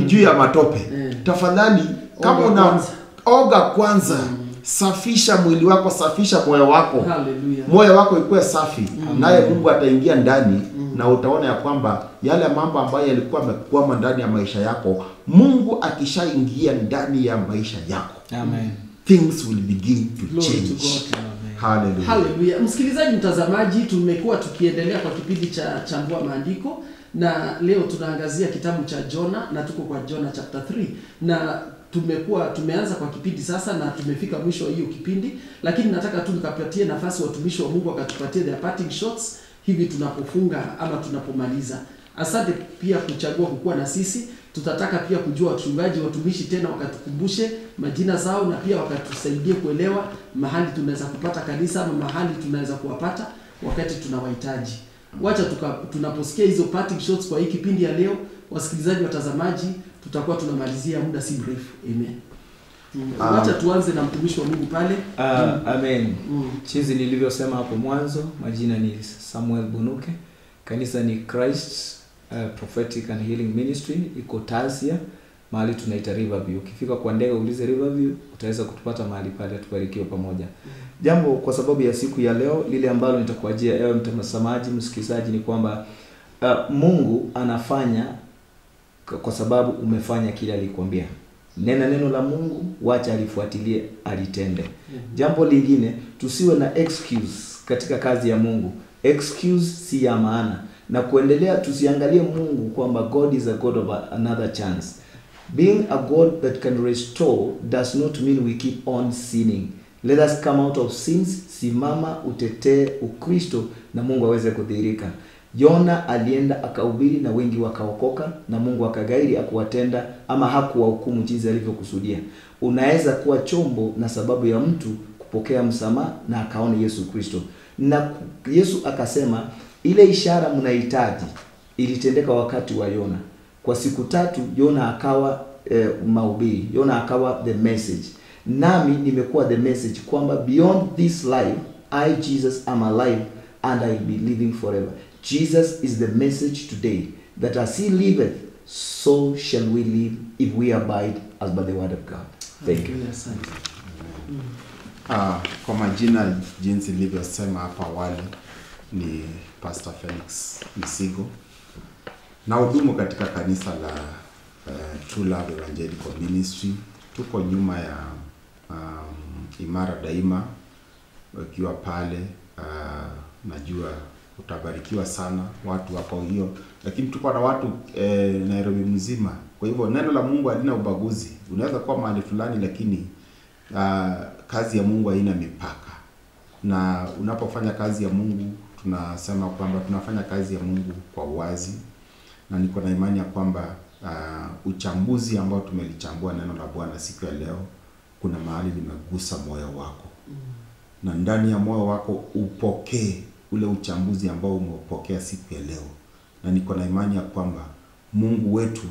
juu ya matope. Tafadhali kama oga kwanza. Safisha mwili wako, safisha moyo wako. Hallelujah. Moyo wako ikuwe safi. Naye Mungu ataingia ndani na utaona ya kwamba yale mambo ambayo yalikuwa yamekwama ndani ya maisha yako, Mungu akishaingia ndani ya maisha yako, Amen. Things will begin to Glory change. to God. Hallelujah. Hallelujah. Msikilizaji, mtazamaji, tumekuwa tukiendelea kwa kipindi cha chambua maandiko, na leo tunaangazia kitabu cha Jona, na tuko kwa Jona chapter 3, na tumeanza kwa kipindi sasa na tumefika mwisho wa hiyo kipindi, lakini nataka tu nikapatie nafasi watumishi wa Mungu akatupatie their parting shots hivi tunapofunga ama tunapomaliza. Asante pia kuchagua kukuwa na sisi. Tutataka pia kujua wachungaji, watumishi tena wakatukumbushe majina zao, na pia wakatusaidie kuelewa mahali tunaweza kupata kanisa ama mahali tunaweza kuwapata wakati tunawahitaji. Wacha tunaposikia hizo parting shots kwa hii kipindi ya leo, wasikilizaji, watazamaji, tutakuwa tunamalizia muda si mrefu. Amen. Wacha tuanze na mtumishi wa Mungu pale. Amen. Chizi nilivyosema hapo mwanzo, majina ni Samuel Bunuke. Kanisa ni Christ Prophetic and Healing Ministry, iko Tasia, mahali tunaita Riverview. Ukifika kwa ndege ulize Riverview, utaweza kutupata mahali pale, tubarikiwe pamoja. Jambo kwa sababu ya siku ya leo, lile ambalo nitakuajia ewe mtazamaji, msikilizaji, ni kwamba Mungu anafanya kwa sababu umefanya kile alikwambia. Neno la Mungu, wacha alifuatilie, alitende. Jambo lingine, tusiwe na excuse katika kazi ya Mungu. Excuse si ya maana. Na kuendelea, tusiangalie Mungu kwamba God is a God of another chance. Being a God that can restore does not mean we keep on sinning. Let us come out of sins, simama, utetee Ukristo na Mungu aweze kudhihirika. Yona alienda akahubiri na wengi wakaokoka, na Mungu akagairi akuwatenda ama hakuwahukumu jinsi alivyokusudia. Unaweza kuwa chombo na sababu ya mtu kupokea msamaha na akaona Yesu Kristo. Na Yesu akasema ile ishara mnahitaji ilitendeka wakati wa Yona. Kwa siku 3 Yona akawa mahubiri, Yona akawa the message. Nami nimekuwa the message kwamba beyond this life, I Jesus am alive and I will be living forever. Jesus is the message today, that as he liveth, so shall we live if we abide as by the word of God. Thank you. Kwa majina jinsi nilivyosema hapa awali, ni Pastor Felix Misigo, na hudumu katika kanisa la True Love Evangelical Ministry. Tuko nyuma ya Imara Daima. Ukiwa pale najua utabarikiwa sana, watu wako hiyo, lakini tuko na watu Nairobi mzima. Kwa hivyo neno la Mungu halina ubaguzi. Unaweza kuwa mahali fulani, lakini kazi ya Mungu haina mipaka. Na unapofanya kazi ya Mungu, tunasema kwamba tunafanya kazi ya Mungu kwa uwazi, na niko na imani ya kwamba uchambuzi ambao tumelichambua neno la Bwana siku ya leo, kuna mahali limegusa moyo wako. Na ndani ya moyo wako upokee ule uchambuzi ambao umeupokea siku ya leo. Na niko na imani ya kwamba Mungu wetu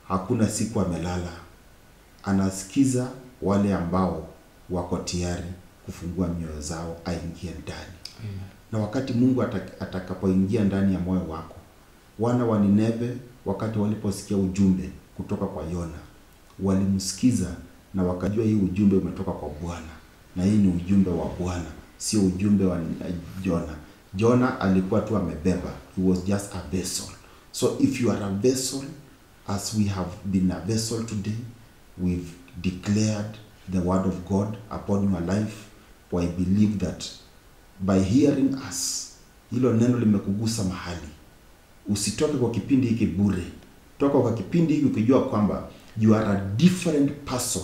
hakuna siku amelala. Anasikiza wale ambao wako tayari kufungua mioyo zao aingie ndani. Na wakati Mungu atakapoingia ndani ya moyo wako, wana wa Nineve wakati waliposikia ujumbe kutoka kwa Yona, walimsikiza na wakajua hii ujumbe umetoka kwa Bwana, na hii ni ujumbe wa Bwana, sio ujumbe wa Jona. Jona alikuwa tu amebeba, he was just a vessel. So if you are a vessel, as we have been a vessel today, we've declared the word of God upon your life. For I believe that by hearing us, hilo neno limekugusa mahali. Usitoke kwa kipindi hiki bure. Toka kwa kipindi hiki ukijua kwamba you are a different person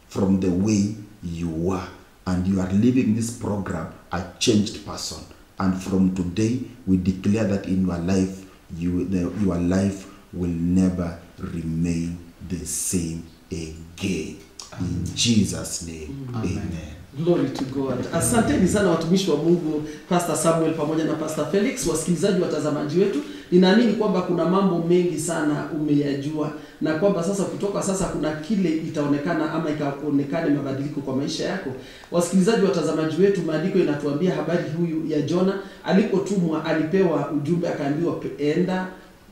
from the way you were, and you are living this program a changed person. And from today we declare that in your life your life will never remain the same again. In Jesus name. Amen. Glory to God. Asanteni sana watumishi wa Mungu, Pastor Samuel pamoja na Pastor Felix, wasikilizaji watazamaji wetu. Ninaamini kwamba kuna mambo mengi sana umeyajua, na kwamba sasa kutoka sasa kuna kile itaonekana ama ikaonekane mabadiliko kwa maisha yako. Wasikilizaji watazamaji wetu, maandiko inatuambia habari huyu ya Jona alipotumwa, alipewa ujumbe, akaambiwa enda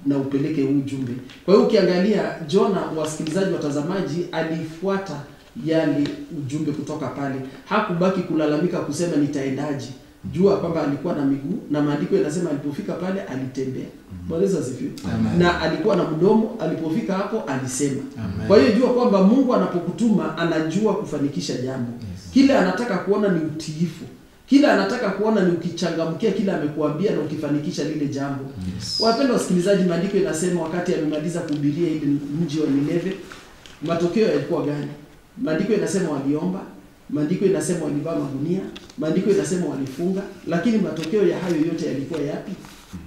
na upeleke huu ujumbe. Kwa hiyo ukiangalia Jona, wasikilizaji watazamaji, alifuata yale ujumbe kutoka pale. Hakubaki kulalamika kusema nitaendaje. Jua kwamba alikuwa na miguu, na maandiko yanasema alipofika pale alitembea. Bwana asifiwe. Na alikuwa na mdomo, alipofika hapo alisema. Amen. Kwa hiyo jua kwamba Mungu anapokutuma anajua kufanikisha jambo. Yes. Kile anataka kuona ni utiifu. Kile anataka kuona ni ukichangamkia kile amekuambia na ukifanikisha lile jambo. Yes. Wapendwa wasikilizaji, maandiko yanasema wakati amemaliza kuhubiria ile mji wa Nineve, matokeo yalikuwa gani? Maandiko yanasema waliomba, maandiko yanasema walivaa magunia, maandiko yanasema walifunga, lakini matokeo ya hayo yote yalikuwa yapi?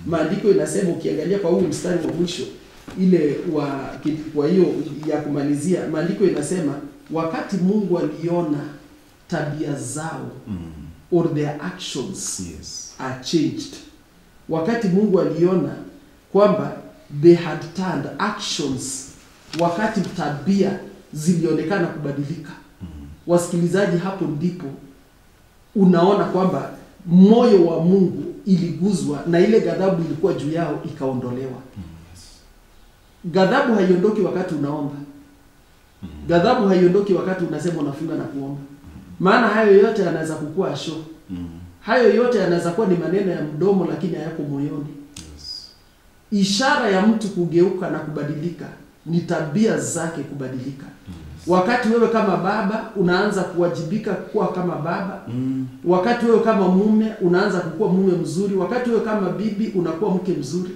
Maandiko yanasema ukiangalia kwa huu mstari wa mwisho ile kwa hiyo ya kumalizia, maandiko yanasema wakati Mungu aliona tabia zao or their actions are changed. Wakati Mungu aliona kwamba they had turned actions, wakati tabia zilionekana kubadilika. Wasikilizaji, hapo ndipo unaona kwamba moyo wa Mungu iliguzwa na ile ghadhabu ilikuwa juu yao ikaondolewa. Ghadhabu haiondoki wakati unaomba. Ghadhabu haiondoki wakati unasema unafunga na kuomba. Maana hayo yote yanaweza kukua show. Hayo yote yanaweza kuwa ni maneno ya mdomo lakini hayako moyoni. Ishara ya mtu kugeuka na kubadilika ni tabia zake kubadilika. Wakati wewe kama baba unaanza kuwajibika kuwa kama baba. Wakati wewe kama mume unaanza kukuwa mume mzuri. Wakati wewe kama bibi unakuwa mke mzuri.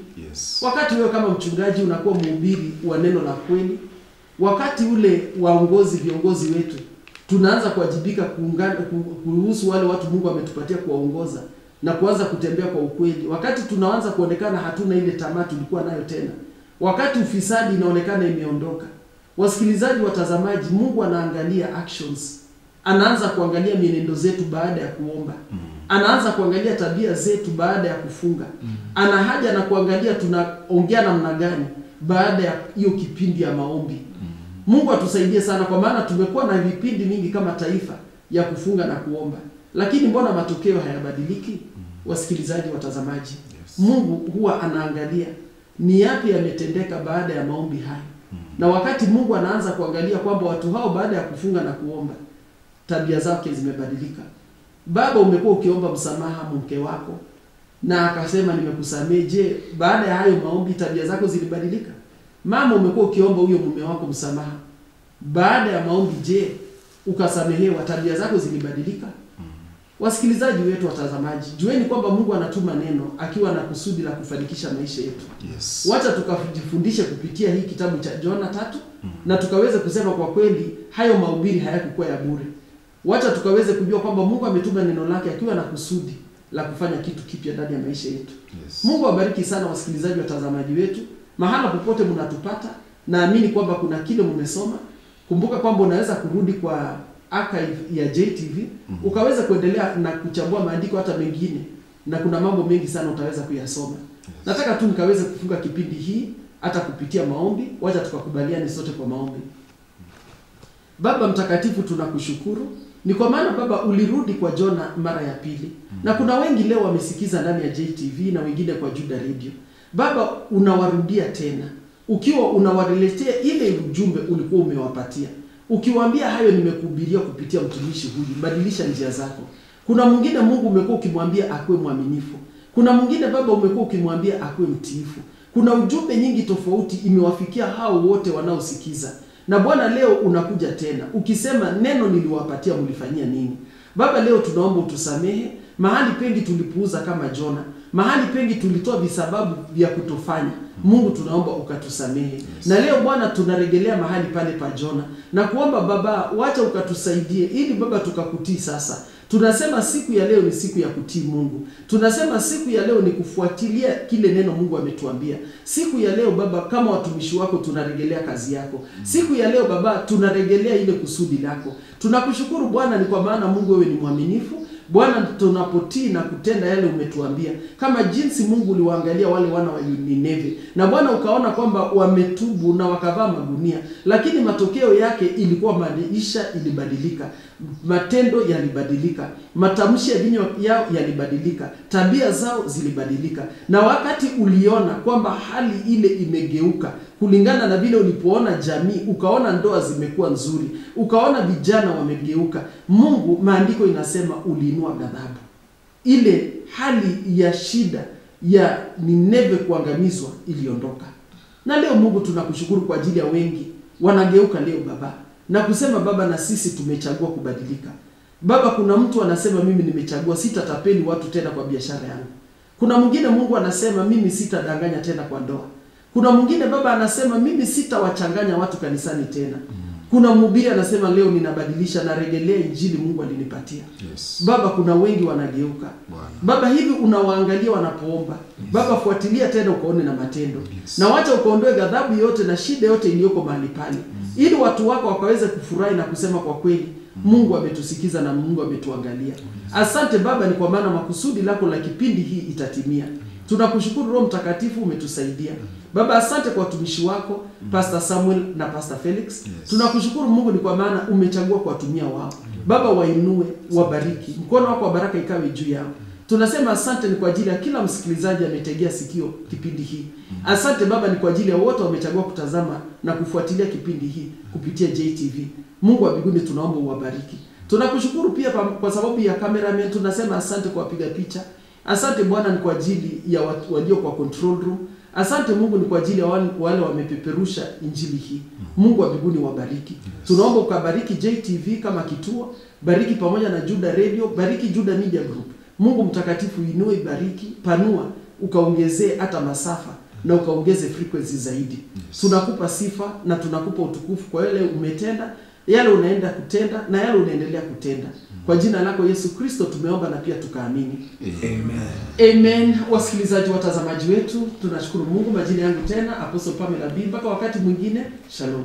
Wakati wewe kama mchungaji unakuwa mhubiri wa neno la kweli. Wakati ule viongozi wetu tunaanza kuwajibika kuhusu wale watu Mungu ametupatia kuwaongoza na kuanza kutembea kwa ukweli. Wakati tunaanza kuonekana hatuna ile tamaa tulikuwa nayo tena. Wakati ufisadi inaonekana imeondoka. Wasikilizaji watazamaji, Mungu anaangalia actions. Anaanza kuangalia mienendo zetu baada ya kuomba. Anaanza kuangalia tabia zetu baada ya kufunga. Ana haja na kuangalia tunaongea namna gani baada ya hiyo kipindi ya maombi. Mungu atusaidie sana, kwa maana tumekuwa na vipindi mingi kama taifa ya kufunga na kuomba. Lakini mbona matokeo hayabadiliki? Wasikilizaji watazamaji, Mungu huwa anaangalia ni yapi yametendeka baada ya maombi hayo. Na wakati Mungu anaanza kuangalia kwamba watu hao baada ya kufunga na kuomba tabia zake zimebadilika. Baba, umekuwa ukiomba msamaha mke wako na akasema nimekusamehe. Je, baada ya hayo maombi tabia zako zilibadilika? Mama, umekuwa ukiomba huyo mume wako msamaha. Baada ya maombi, je, ukasamehewa, tabia zako zilibadilika? Wasikilizaji wetu watazamaji, jueni kwamba Mungu anatuma neno akiwa na kusudi la kufanikisha maisha yetu. Wacha tukajifundishe kupitia hii kitabu cha Jona 3 na tukaweze kusema kwa kweli hayo mahubiri hayakuwa ya bure. Wacha tukaweze kujua kwamba Mungu ametuma neno lake akiwa na kusudi la kufanya kitu kipya ndani ya maisha yetu. Mungu awabariki sana wasikilizaji watazamaji wetu. Mahala popote mnatupata, naamini kwamba kuna kile mmesoma. Kumbuka kwamba unaweza kurudi kwa archive ya JTV, ukaweza kuendelea na kuchambua maandiko hata mengine, na kuna mambo mengi sana utaweza kuyasoma. Nataka tu nikaweze kufunga kipindi hii hata kupitia maombi. Wacha tukakubaliane sote kwa maombi. Baba mtakatifu, tunakushukuru. Ni kwa maana Baba ulirudi kwa Jona mara ya pili. Na kuna wengi leo wamesikiza ndani ya JTV na wengine kwa Juda Radio. Baba, unawarudia tena, ukiwa unawaletea ile ujumbe ulikuwa umewapatia, ukiwaambia hayo nimekuhubiria kupitia mtumishi huyu, badilisha njia zako. Kuna mwingine Mungu umekuwa ukimwambia akuwe mwaminifu. Kuna mwingine Baba umekuwa ukimwambia akuwe mtiifu. Kuna ujumbe nyingi tofauti imewafikia hao wote wanaosikiza. Na Bwana leo unakuja tena ukisema neno niliwapatia mlifanyia nini? Baba leo tunaomba utusamehe mahali pengi tulipuuza kama Jona. Mahali pengi tulitoa visababu vya kutofanya. Mungu tunaomba ukatusamehe. Yes. Na leo Bwana tunarejelea mahali pale pa Jona. Na kuomba Baba wacha ukatusaidie ili Baba tukakutii sasa. Tunasema siku ya leo ni siku ya kutii Mungu. Tunasema siku ya leo ni kufuatilia kile neno Mungu ametuambia. Siku ya leo Baba kama watumishi wako tunarejelea kazi yako. Siku ya leo Baba tunarejelea ile kusudi lako. Tunakushukuru Bwana ni kwa maana Mungu wewe ni mwaminifu. Bwana tunapotii na kutenda yale umetuambia. Kama jinsi Mungu uliwaangalia wale wana wa Nineve. Na Bwana ukaona kwamba wametubu na wakavaa magunia. Lakini matokeo yake ilikuwa maisha ilibadilika. Matendo yalibadilika. Matamshi ya vinywa yao yalibadilika. Tabia zao zilibadilika. Na wakati uliona kwamba hali ile imegeuka. Kulingana na vile ulipoona jamii, ukaona ndoa zimekuwa nzuri. Ukaona vijana wamegeuka. Mungu maandiko inasema uliinua ghadhabu. Ile hali ya shida ya Nineve kuangamizwa iliondoka. Na leo Mungu tunakushukuru kwa ajili ya wengi wanageuka leo Baba. Na kusema Baba na sisi tumechagua kubadilika. Baba kuna mtu anasema mimi nimechagua sitatapeli watu tena kwa biashara yangu. Kuna mwingine Mungu anasema mimi sitadanganya tena kwa ndoa. Kuna mwingine Baba anasema mimi sitawachanganya watu kanisani tena. Kuna mhubiri anasema leo ninabadilisha na rejelea injili Mungu alinipatia. Yes. Baba kuna wengi wanageuka. Baba hivi unawaangalia wanapoomba. Yes. Baba fuatilia tena ukaone na matendo. Yes. Na wacha ukaondoe ghadhabu yote na shida yote iliyoko mahali pale. Ili watu wako wakaweze kufurahi na kusema kwa kweli Mungu ametusikiza na Mungu ametuangalia. Asante Baba ni kwa maana makusudi lako la kipindi hii itatimia. Tunakushukuru Roho Mtakatifu umetusaidia. Baba asante kwa watumishi wako Pastor Samuel na Pastor Felix. Yes. Tunakushukuru Mungu ni kwa maana umechagua kuwatumia wao. Baba wainue, wabariki. Mkono wako wa baraka ikawe juu yao. Tunasema asante ni kwa ajili ya kila msikilizaji ametegea sikio kipindi hii. Asante Baba ni kwa ajili ya wote wamechagua kutazama na kufuatilia kipindi hii kupitia JTV. Mungu wa mbinguni tunaomba uwabariki. Tunakushukuru pia kwa sababu ya cameraman. Tunasema asante kwa wapiga picha. Asante Bwana ni kwa ajili ya watu walio kwa control room. Asante Mungu ni kwa ajili ya wale wamepeperusha injili hii. Mungu wa mbinguni wabariki. Yes. Tunaomba ukabariki JTV kama kituo, bariki pamoja na Juda Radio, bariki Juda Media Group. Mungu mtakatifu inue, bariki, panua, ukaongezee hata masafa na ukaongeze frequency zaidi. Yes. Tunakupa sifa na tunakupa utukufu kwa yale umetenda, yale unaenda kutenda na yale unaendelea kutenda. Kwa jina lako Yesu Kristo tumeomba na pia tukaamini. Amen. Amen. Wasikilizaji watazamaji wetu, tunashukuru Mungu. Majina yangu tena Apostle Pamela B. Mpaka wakati mwingine. Shalom.